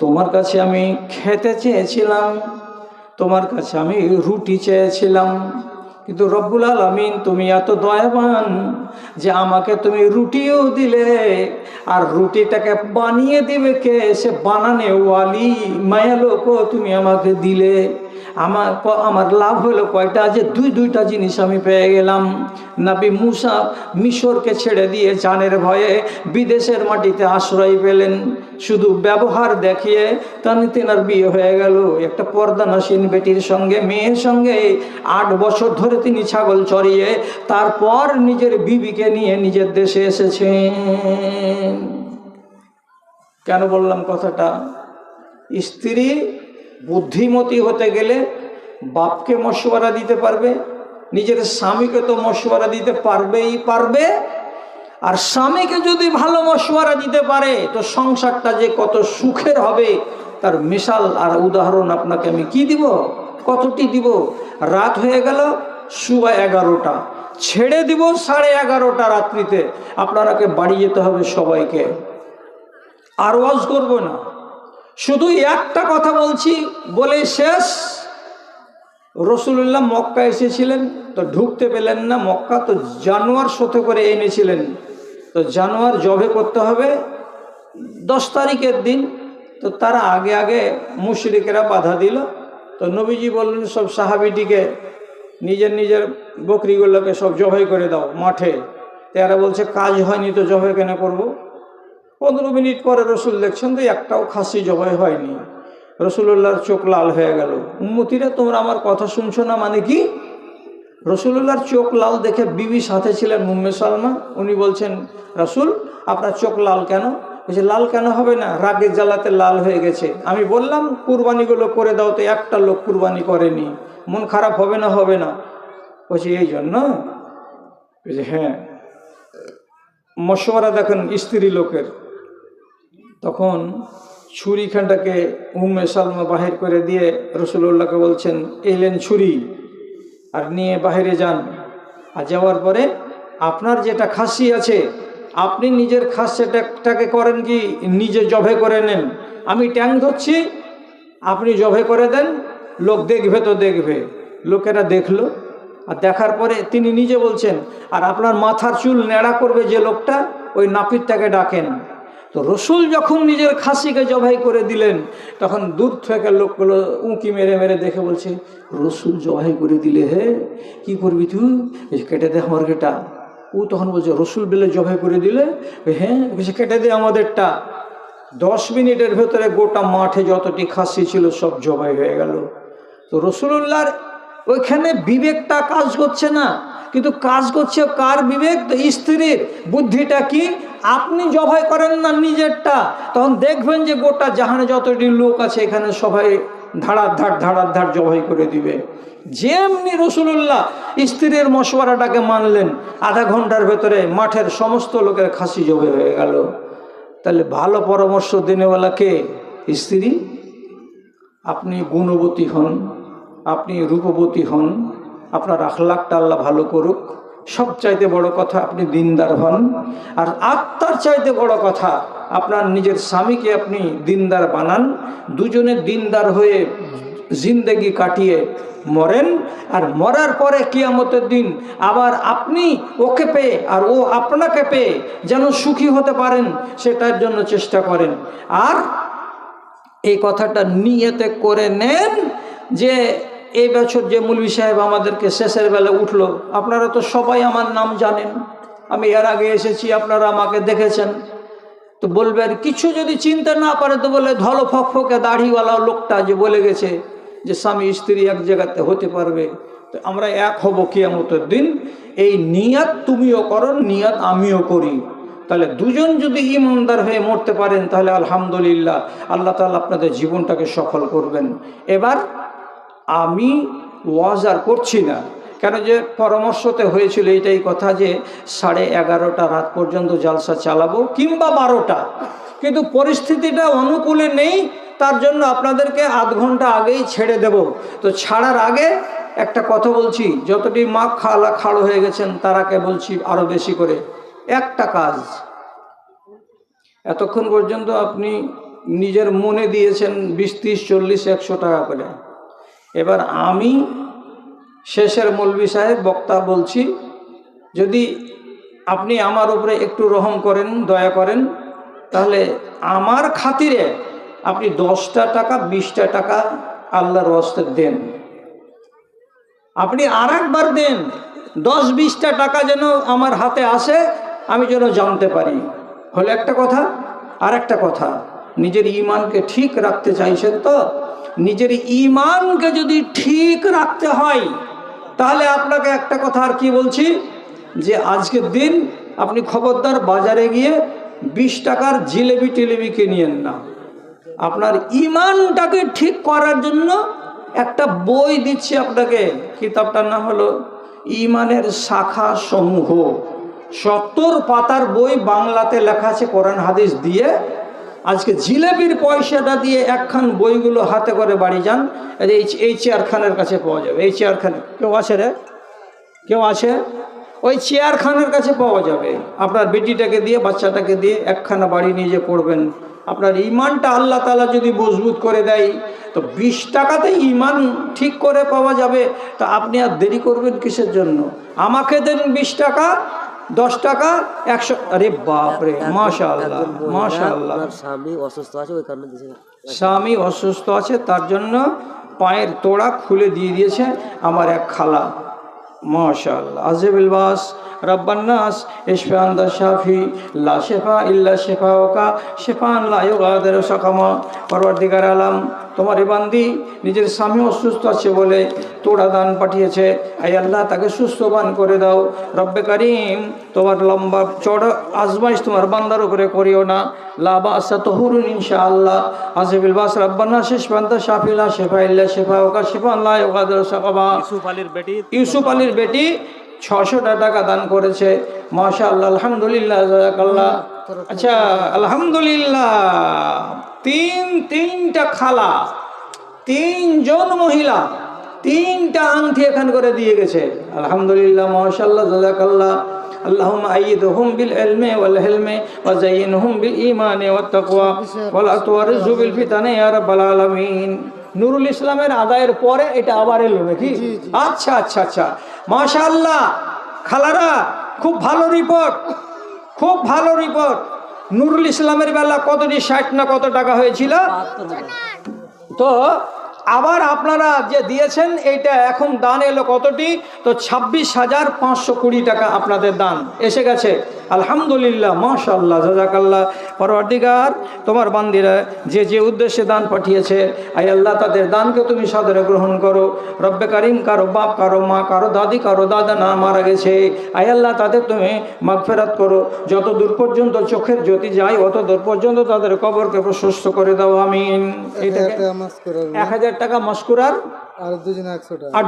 তোমার কাছে আমি খেতে চেয়েছিলাম, তোমার কাছে আমি রুটি চেয়েছিলাম, কিন্তু রব্বুল আলামিন তুমি এত দয়াবান যে আমাকে তুমি রুটিও দিলে, আর রুটিটাকে বানিয়ে দিবে কে, সে বানানে ওয়ালি মায়ালোকও তুমি আমাকে দিলে। আমার লাভ হলো কয়টা, যে দুইটা জিনিস আমি পেয়ে গেলাম। নবী মুসা মিশরকে ছেড়ে দিয়ে জানের ভয়ে বিদেশের মাটিতে আশ্রয় পেলেন। শুধু ব্যবহার দেখিয়ে তেনার বিয়ে হয়ে গেল একটা পর্দানাসীন বেটির সঙ্গে, মেয়ের সঙ্গে। 8 বছর ধরে তিনি ছাগল চড়িয়ে তারপর নিজের বিবিকে নিয়ে নিজের দেশে এসেছেন। কেন বললাম কথাটা? স্ত্রী বুদ্ধিমতী হতে গেলে বাপকে মশওয়ারা দিতে পারবে, নিজের স্বামীকে তো মশওয়ারা দিতে পারবে। আর স্বামীকে যদি ভালো মশওয়ারা দিতে পারে তো সংসারটা যে কত সুখের হবে তার মিশাল আর উদাহরণ আপনাকে আমি কি দিব, কতটি দিব। রাত হয়ে গেল, শুয়া 11টা, ছেড়ে দিব 11:30 রাত্রিতে। আপনারাকে বাড়ি যেতে হবে সবাইকে, আর ওয়াজ করবো না, শুধু একটা কথা বলছি বলে শেষ। রসুল্লাহ মক্কা এসেছিলেন তো ঢুকতে পেলেন না মক্কা, তো জানোয়ার সাথে করে এনেছিলেন। তো জানোয়ার জবে করতে হবে 10 তারিখের দিন। তো তারা আগে মুশরিকেরা বাধা দিল। তো নবীজি বললেন সব সাহাবিটিকে নিজের বকরিগুলোকে সব জবাই করে দাও মাঠে। তারা বলছে কাজ হয়নি তো জবাই কেন করবো। 15 মিনিট পরে রসুল দেখছেন তো একটাও খাসি জবাই হয়নি। রসুল্লাহর চোখ লাল হয়ে গেল। উম্মতিরা তোমরা আমার কথা শুনছো না মানে কি? রসুল্লাহর চোখ লাল দেখে বিবি সাথে ছিলেন উম্মে সালমা, উনি বলছেন রাসূল আপনার চোখ লাল কেন? বলছে লাল কেন হবে না, রাগের জ্বালাতে লাল হয়ে গেছে। আমি বললাম কুরবানিগুলো করে দাও, তো একটা লোক কুরবানি করেনি, মন খারাপ হবে না? হবে না। বলছে এই জন্য? বলছে হ্যাঁ। মশওয়ারা দেখেন স্ত্রী লোকের। তখন ছুরিখানটাকে উম্মে সালমা বাহির করে দিয়ে রসুল্লাহকে বলছেন এলেন ছুরি, আর নিয়ে বাহিরে যান। আর যাওয়ার পরে আপনার যেটা খাসি আছে আপনি নিজের খাসিটাকে করেন কি নিজে জবে করে নেন, আমি ট্যাং ধরছি, আপনি জবে করে দেন, লোক দেখবে তো দেখবে। লোকেরা দেখলো, আর দেখার পরে তিনি নিজে বলছেন আর আপনার মাথার চুল নেড়া করবে যে লোকটা, ওই নাপিতটাকে ডাকেন। তো রসুল যখন নিজের খাসিকে জবাই করে দিলেন তখন দূর থেকে লোকগুলো উঁকি মেরে মেরে দেখে বলছে রসুল জবাই করে দিলে, হে কি করবি তুই? কেটে দে আমার কেটা। ও তখন বলছে রসুল বেলে জবাই করে দিলে, হ্যাঁ বলছে কেটে দে আমাদেরটা। 10 মিনিটের ভেতরে গোটা মাঠে যতটি খাসি ছিল সব জবাই হয়ে গেল। তো রসুলুল্লাহর ওইখানে বিবেকটা কাজ করছে না, কিন্তু কাজ করছে কার বিবেক? তো স্ত্রীর বুদ্ধিটা কি? আপনি জবাই করেন না নিজেরটা, তখন দেখবেন যে গোটা জাহানে যতটি লোক আছে এখানে সবাই ধাড়ার জবাই করে দিবে। যেমনি রসুলুল্লাহ স্ত্রীর মশওয়ারাটাকে মানলেন, আধা ঘন্টার ভেতরে মাঠের সমস্ত লোকের খাসি জবাই হয়ে গেল। তাহলে ভালো পরামর্শ দিনেওয়ালা কে? স্ত্রী। আপনি গুণবতী হন, আপনি রূপবতী হন, আপনার আখলাকটা আল্লাহ ভালো করুক। সবচাইতে বড় কথা আপনি দিনদার হন, আর আত্মার চাইতে বড় কথা আপনার নিজের স্বামীকে আপনি দিনদার বানান। দুজনে দিনদার হয়ে জিন্দেগি কাটিয়ে মরেন, আর মরার পরে কিয়ামতের দিন আবার আপনি ওকে পেয়ে আর ও আপনাকে পেয়ে যেন সুখী হতে পারেন সেটার জন্য চেষ্টা করেন। আর এই কথাটা নিয়তে করে নেন যে এই বছর যে মৌলভী সাহেব আমাদেরকে শেষের বেলা উঠলো, আপনারা তো সবাই আমার নাম জানেন, আমি এর আগে এসেছি, আপনারা আমাকে দেখেছেন। তো বলবেন কিছু যদি চিনতে না পারে তো বলে ধলো ফকফকে দাড়িওয়ালা লোকটা যে বলে গেছে যে স্বামী স্ত্রী এক জায়গাতে হতে পারবে, তো আমরা এক হব কিয়ামতের দিন। এই নিয়াত তুমিও করো, নিয়াত আমিও করি। তাহলে দুজন যদি ইমানদার হয়ে মরতে পারেন তাহলে আলহামদুলিল্লাহ, আল্লাহ তাআলা আপনাদের জীবনটাকে সফল করবেন। এবার আমি ওয়াজ আর করছি না, কেন যে পরামর্শতে হয়েছিল এইটাই কথা যে 11:30 রাত পর্যন্ত জালসা চালাবো কিংবা 12টা, কিন্তু পরিস্থিতিটা অনুকূলে নেই, তার জন্য আপনাদেরকে আধ ঘন্টা আগেই ছেড়ে দেব। তো ছাড়ার আগে একটা কথা বলছি, যতটি মা খাড়ো হয়ে গেছেন তারাকে বলছি আরও বেশি করে একটা কাজ, এতক্ষণ পর্যন্ত আপনি নিজের মনে দিয়েছেন 20, 30, 40, 100 টাকা করে। এবার আমি শেষের মৌলভী সাহেব বক্তা বলছি, যদি আপনি আমার উপরে একটু রহম করেন, দয়া করেন, তাহলে আমার খাতিরে আপনি 10টা টাকা 20টা টাকা আল্লাহর ওয়াস্তে দেন। আপনি আর একবার দেন, 10-20টা টাকা যেন আমার হাতে আসে, আমি যেন জানতে পারি। হলো একটা কথা। আর একটা কথা, নিজের ঈমানকে ঠিক রাখতে চাইছেন তো? নিজের ঈমানকে যদি ঠিক রাখতে হয়, তাহলে আপনাকে একটা কথা আর কি বলছি, যে আজকের দিন আপনি খবরদার বাজারে গিয়ে 20 টাকার জিলেবি টিলেবি কিনিয়েন না। আপনার ঈমানটাকে ঠিক করার জন্য একটা বই দিচ্ছি আপনাকে, কিতাবটার নাম হলো ঈমানের শাখা সমূহ। 70 পাতার বই, বাংলাতে লেখা আছে কোরআন হাদিস দিয়ে। আজকে জিলেবির পয়সাটা দিয়ে একখান বইগুলো হাতে করে বাড়ি যান, এই চেয়ারখানের কাছে পাওয়া যাবে। এই চেয়ারখানে কেউ আছে রে? কেউ আছে? ওই চেয়ারখানের কাছে পাওয়া যাবে। আপনার বেটিটাকে দিয়ে, বাচ্চাটাকে দিয়ে একখানা বাড়ি নিয়ে পড়বেন। আপনার ঈমানটা আল্লাহ তাআলা যদি মজবুত করে দেয়, তো 20 টাকাতে ঈমান ঠিক করে পাওয়া যাবে। তো আপনি আর দেরি করবেন কিসের জন্য? আমাকে দেন 20 টাকা, 10 টাকা, 100। আরে বাপরে, মাশাআল্লাহ মাশাআল্লাহ। স্বামী অসুস্থ আছে, ওই কারণে দিয়েছে। স্বামী অসুস্থ আছে, তার জন্য পায়ের তোড়া খুলে দিয়ে দিয়েছে আমার এক খালা। মাশাআল্লাহ। আযিবুল বাস রব্বান্নাস ইশফা আনতা শাফি লা শিফা ইল্লা শিফাউকা শিফান লা ইউগাদিরু সাকামা। পরওয়ারদিগার আলম, তোমার এই বান্দি নিজের স্বামী অসুস্থ আছে বলে তোড়া দান পাঠিয়েছে। আয় আল্লাহ, তাকে সুস্থবান করে দাও। রব্বে কারিম, তোমার লম্বা চড় আজমাইশ তোমার বান্দার উপরে করিও না। লা বাসা তহুরুন ইনশাআল্লাহ। আযিবুল বাস রব্বান্নাস ইশফা আনতা শাফি লা শিফা ইল্লা শিফাউকা শিফান লা ইউগাদিরু সাকামা। ইউসুফ আলীর বেটি 600 টাকা দান করেছে। মাশাআল্লাহ, আলহামদুলিল্লাহ, জাযাকাল্লাহ। আচ্ছা, আলহামদুলিল্লাহ। তিনটা খালা, 3 জন মহিলা 3টা আংটি এখান করে দিয়ে গেছে। আলহামদুলিল্লাহ, মাশাআল্লাহ, জাযাকাল্লাহ। اللهم أيدهم بالعلم والحلم وزينهم بالإيمان والتقوى ولا تورزوا بالفتن يا رب العالمين। নুরুল ইসলামের আদায়ের পরে এটা আবার এলো নাকি? আচ্ছা আচ্ছা আচ্ছা, মাশাআল্লাহ। খালারা, খুব ভালো রিপোর্ট, খুব ভালো রিপোর্ট। নুরুল ইসলামের বেলা কতটি 60 না কত টাকা হয়েছিল? তো আবার আপনারা যে দিয়েছেন, এইটা এখন দান এলো কতটি? তো 26,520 টাকা আপনাদের দান এসে গেছে। আলহামদুলিল্লাহ, মাশাআল্লাহ, জাযাকাল্লাহ। পরওয়ারদিগার, তোমার বান্দিরা যে উদ্দেশ্যে দান পাঠিয়েছে, আয় আল্লাহ, তাদের দানকে তুমি সাদরে গ্রহণ করো। রব্বে কারিম, কারো বাপ, কারো মা, কারো দাদি, কারো দাদা না মারা গেছে, আয় আল্লাহ, তাদের তুমি মাগফিরাত করো। যত দূর পর্যন্ত চোখের জ্যোতি যায়, অত দূর পর্যন্ত তাদের কবরকে প্রশস্ত করে দাও, আমিন। এটাকে 1000 টাকা মাসকুরার, আর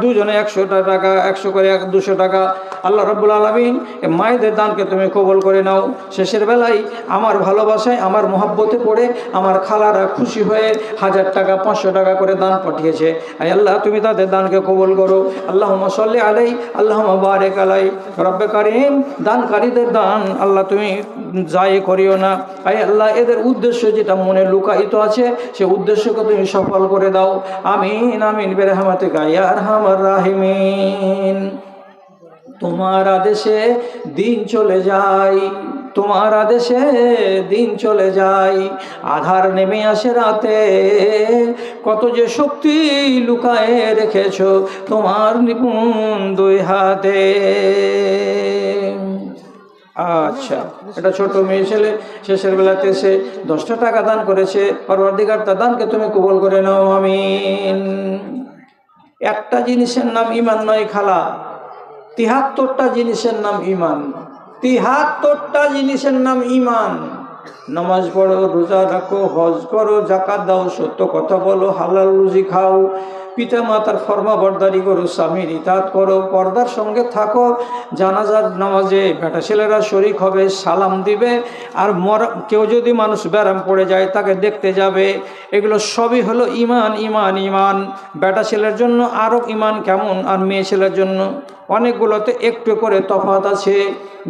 দুজনে 100 টাকা, 100 করে 200 টাকা। আল্লাহ রাব্বুল আলামিন এই মায়েদের দানকে তুমি কবুল করে নাও। শেষের বেলায় আমার ভালোবাসায়, আমার মহব্বতে পড়ে আমার খালারা খুশি হয়ে 1000 টাকা, 500 টাকা করে দান পাঠিয়েছে। আয় আল্লাহ, তুমি তাদের দানকে কবুল করো। আল্লাহুম্মা সাল্লি আলাই, আল্লাহুম্মা বারিক আলাই। রব্বে কারীম, দানকারীদের দান আল্লাহ তুমি জায়ে করিও না। আয় আল্লাহ, এদের উদ্দেশ্য যেটা মনে লুকায়িত আছে, সে উদ্দেশ্যকে তুমি সফল করে দাও, আমিন আমিন বিরহমাতিকা ইয়া আরহামার রাহিমিন। তোমার আদেশে দিন চলে যায়, তোমার আদেশে দিন চলে যায়, আধার নেমে আসে রাতে, কত যে শক্তি লুকায়ে রেখেছো তোমার নিপুণ 2 হাতে। আচ্ছা, এটা ছোট মেয়ে ছেলে শেষের বেলাতে এসে 10টা টাকা দান করেছে। পরওয়ারদিগার, তার দানকে তুমি কবুল করে নাও, আমিন। একটা জিনিসের নাম ঈমান নয় খালা, 73টা জিনিসের নাম ঈমান। 73টা জিনিসের নাম ঈমান। নামাজ পড়ো, রোজা রাখো, হজ করো, যাকাত দাও, সত্য কথা বলো, হালাল রুজি খাও, পিতা মাতার ফরমাবরদারি করো, স্বামীর ইতাআত করো, পর্দার সঙ্গে থাকো, জানাজার নামাজে বেটা ছেলেরা শরীক হবে, সালাম দিবে, আর কেউ যদি মানুষ ব্যারাম পড়ে যায় তাকে দেখতে যাবে। এগুলো সবই হলো ঈমান, ঈমান, ঈমান। বেটা ছেলের জন্য আরও ঈমান কেমন, আর মেয়ে ছেলের জন্য অনেকগুলোতে একটু করে তফাৎ আছে।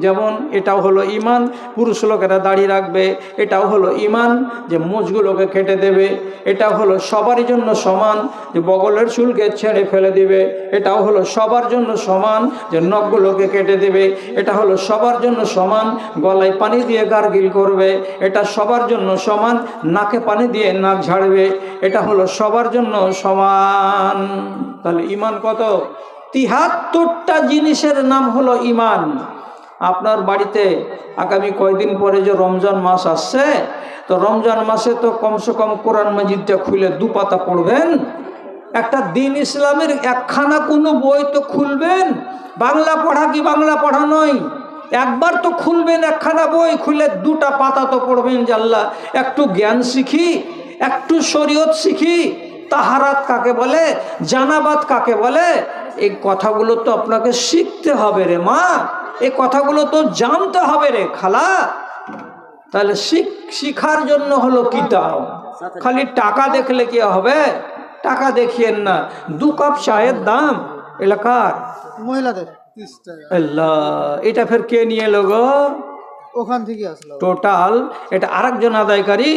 যেমন এটাও হলো ইমান, পুরুষ লোকেরা দাড়ি রাখবে, এটাও হলো ইমান যে মুছগুলোকে কেটে দেবে। এটাও হলো সবারই জন্য সমান যে বগলের চুলকে ছেড়ে ফেলে দিবে। এটাও হলো সবার জন্য সমান যে নখগুলোকে কেটে দেবে। এটা হলো সবার জন্য সমান গলায় পানি দিয়ে গার্গিল করবে। এটা সবার জন্য সমান নাকে পানি দিয়ে নাক ঝাড়বে। এটা হলো সবার জন্য সমান। তাহলে ইমান কত? ৭৩টা জিনিসের নাম হলো ইমান। আপনার বাড়িতে আগামী কয়দিন পরে যে রমজান মাস আসছে, তো রমজান মাসে তো কমসে কম কোরআন মাজিদটা খুলে 2 পাতা পড়বেন। একটা দিন ইসলামের একখানা কোনো বই তো খুলবেন। বাংলা পড়া কি বাংলা পড়া নয়, একবার তো খুলবেন একখানা বই, খুলে 2টা পাতা তো পড়বেন যে আল্লাহ একটু জ্ঞান শিখি, একটু শরীয়ত শিখি। তাহারাত কাকে বলে, জানাবাত কাকে বলে, এই কথাগুলো তো আপনাকে শিখতে হবে রে মা, এই কথাগুলো তো জানতে হবে রে খালা। তাহলে শিখার জন্য হলো কিতাব। খালি টাকা দেখলে কি হবে? টাকা দেখিয়েন না। 2 কাপ চায়ের দাম এলাকার মহিলাদের 30 টাকা। আল্লাহ, এটা ফের কে নিয়ে এলো গো? ওখান থেকে আসলো টোটাল এটা আরেকজন আদায়কারী।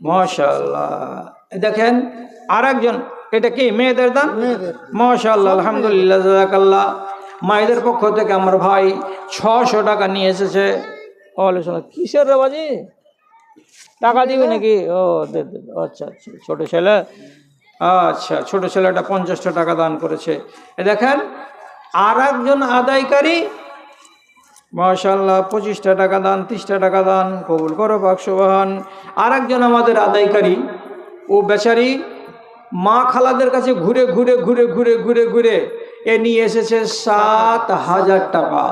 মাশাআল্লাহ, দেখেন আরেকজন। এটা কি মেয়েদের দান? মেয়েদের। মাশাআল্লাহ, আলহামদুলিল্লাহ, জাযাকাল্লাহ। মায়েদের পক্ষ থেকে আমার ভাই 600 টাকা নিয়ে এসেছে। কিসের রে বাজি, টাকা দিবি নাকি? ও দে দে, আচ্ছা আচ্ছা, ছোট ছেলে, আচ্ছা ছোট ছেলেটা 50টা টাকা দান করেছে। এ দেখেন আর একজন আদায়কারী, মাশাআল্লাহ, 25টা টাকা দান, 30টা টাকা দান, কবুল করো পাক সুবহান। আর একজন আমাদের আদায়কারী, ও বেচারি মা খালাদের কাছে ঘুরে ঘুরে ঘুরে ঘুরে ঘুরে ঘুরে এ নিয়ে এসেছে 7,000 টাকা।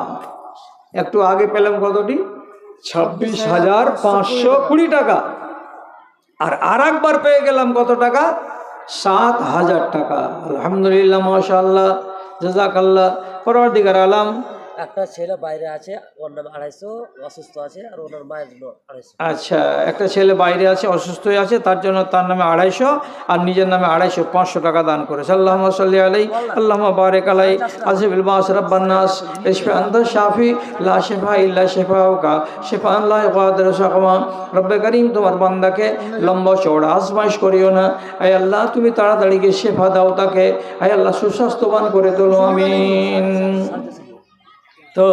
একটু আগে পেলাম কতটি? 26,520 টাকা। আর একবার পেয়ে গেলাম কত টাকা? 7,000 টাকা। আলহামদুলিল্লাহ, মাশাআল্লাহ, জাযাকাল্লাহ। পরওয়ারদিগার আলম, একটা ছেলে বাইরে আছে, ওর নাম 250, অসুস্থ আছে, আর ওনার মায়ের জন্য 250। আচ্ছা, একটা ছেলে বাইরে আছে, অসুস্থ হয়ে আছে, তার জন্য তার নামে 250 আর নিজের নামে 250, 500 টাকা দান করেছে। আল্লাহুম্মা সাল্লি আলাইহি, আল্লাহুম্মা বারিক আলাইহি, আজিবিল বাস রাব্বান নাস, ইশফি আনতা শাফি, লা শিফা ইল্লা শিফাউকা, শিফাআন লা ইগাদিরু সাকমা। রব্বে করিম, তোমার বান্দাকে লম্বা চওড়া আজমাইশ করিও না। আয় আল্লাহ, তুমি তাড়াতাড়ি গিয়ে শিফা দাও তাকে। আয় আল্লাহ, সুস্বাস্থ্যবান করে তোলো, আমিন। তো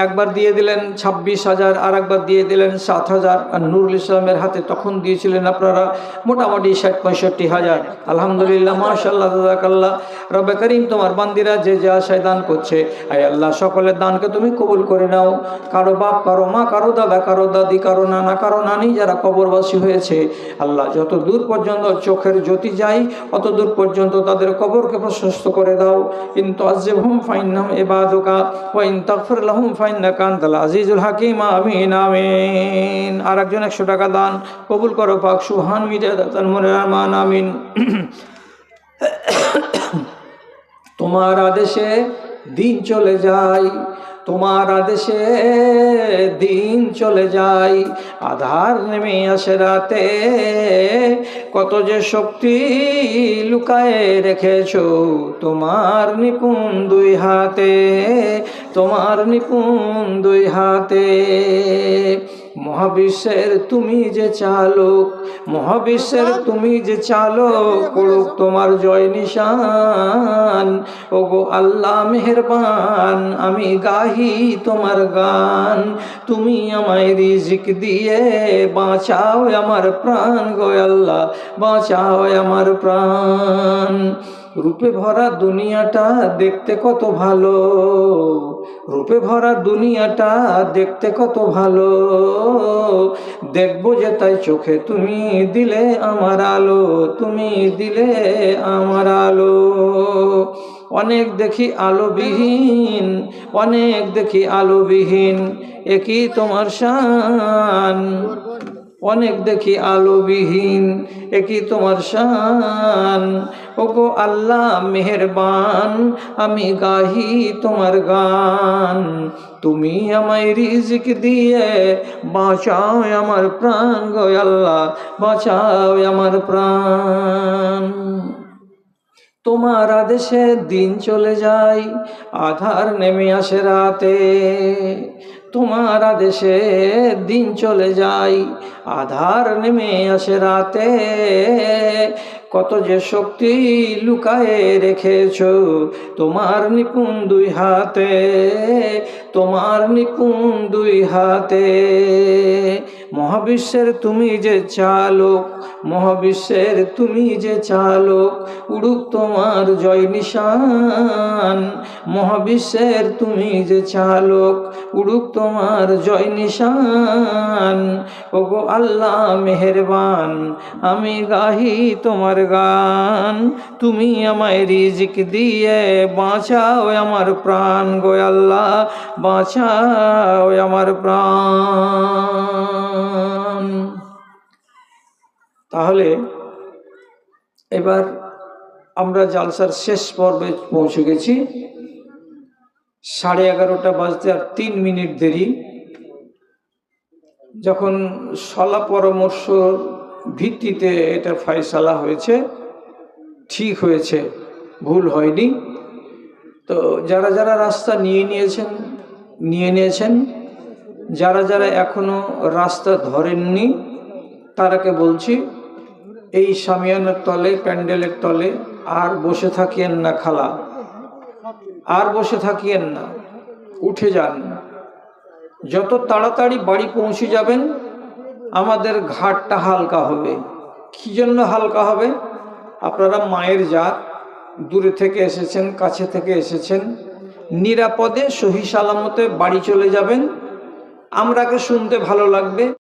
একবার দিয়ে দিলেন 26,000, আর একবার দিয়ে দিলেন 7,000। আর নুরুল ইসলামের হাতে তখন দিয়েছিলেন আপনারা মোটামুটি 60-65,000। আলহামদুলিল্লাহ, মাশাআল্লাহ, জাযাকাল্লাহ। রব্বে করিম, তোমার বান্দিরা যে যে আশায় দান করছে, আয় আল্লাহ, সকলের দানকে তুমি কবুল করে নাও। কারো বাপ, কারো মা, কারো দাদা, কারো দাদি, কারো নানা, কারো নানি যারা কবরবাসী হয়েছে, আল্লাহ যত দূর পর্যন্ত চোখের জ্যোতি যায় অত দূর পর্যন্ত তাদের কবরকে প্রশস্ত করে দাও। ইন তুআযিবহুম ফাইন্নাহুম ইবাদুকা ওয়া ইন তাগফির লাহুম ফাইন্নাকা আনতাল আজিজুল হাকীম। আমিন আমিন। আর একজন 100 টাকা দান কবুল করো পাক সুবহান মিদাদাতাল মুরমান। আমিন। তোমার আদেশে দিন চলে যায়, তোমার আদেশে দিন চলে যায়, আধার নেমে আসে রাতে, কত যে শক্তি লুকায়ে রেখেছো তোমার নিপুণ 2 হাতে, তোমার নিপুণ 2 হাতে। মহাবিশ্বের তুমি যে চালক, মহাবিশ্বের তুমি যে চালক, করুক তোমার জয় নিশান। ওগো আল্লাহ মেহেরবান, আমি গাহি তোমার গান। তুমি আমায় রিজিক দিয়ে বাঁচাও আমার প্রাণ গো আল্লাহ, বাঁচাও আমার প্রাণ। রূপে ভরা দুনিয়াটা দেখতে কত ভালো, রূপে ভরা দুনিয়াটা দেখতে কত ভালো, দেখবো যে তাই চোখে তুমি দিলে আমার আলো, তুমি দিলে আমার আলো। অনেক দেখি আলোবিহীন, অনেক দেখি আলোবিহীন, একই তোমার শান। অনেক দেখি আলোবিহীন, একই তোমার শান। ওগো আল্লাহ মেহেরবান, আমি গাহি তোমার গান। তুমি আমায় রিজিক দিয়ে বাঁচাও আমার প্রাণ গো আল্লাহ, বাঁচাও আমার প্রাণ। তোমার আদেশে দিন চলে যায়, আধার নেমে আসে রাতে। তোমার আদেশে দিন চলে যায়, আধার নেমে আসে রাতে। কত যে শক্তি লুকায়ে রেখেছ তোমার নিপুণ দুই হাতে, তোমার নিপুণ দুই হাতে। মহাবিশ্বের তুমি যে চালক, মহাবিশ্বের তুমি যে চালক, উড়ুক তোমার জয় নিশান। মহাবিশ্বের তুমি যে চালক, উড়ুক তোমার জয় নিশান। ওগো আল্লাহ মেহেরবান, আমি গাহি তোমার গান। তুমি আমায় রিজিক দিয়ে বাঁচাও আমার প্রাণ গো আল্লাহ, বাঁচাও আমার প্রাণ। তাহলে এবার আমরা জালসার শেষ পর্বে পৌঁছে গেছি। 11:30 বাজতে আর 3 মিনিট দেরি। যখন সলা পরামর্শ ভিত্তিতে এটা ফয়সালা হয়েছে, ঠিক হয়েছে, ভুল হয়নি। তো যারা যারা রাস্তা নিয়ে নিয়েছেন, যারা যারা এখনো রাস্তা ধরেননি তারাকে বলছি, এই শামিয়ানার তলে, প্যান্ডেলের তলে আর বসে থাকিয়েন না খালা, আর বসে থাকিয়েন না, উঠে যান। যত তাড়াতাড়ি বাড়ি পৌঁছে যাবেন আমাদের ঘাটটা হালকা হবে। কি জন্য হালকা হবে? আপনারা মায়ের জাত, দূরে থেকে এসেছেন, কাছে থেকে এসেছেন, নিরাপদে সহি সালামতে বাড়ি চলে যাবেন। আমরাকে শুনতে ভালো লাগবে।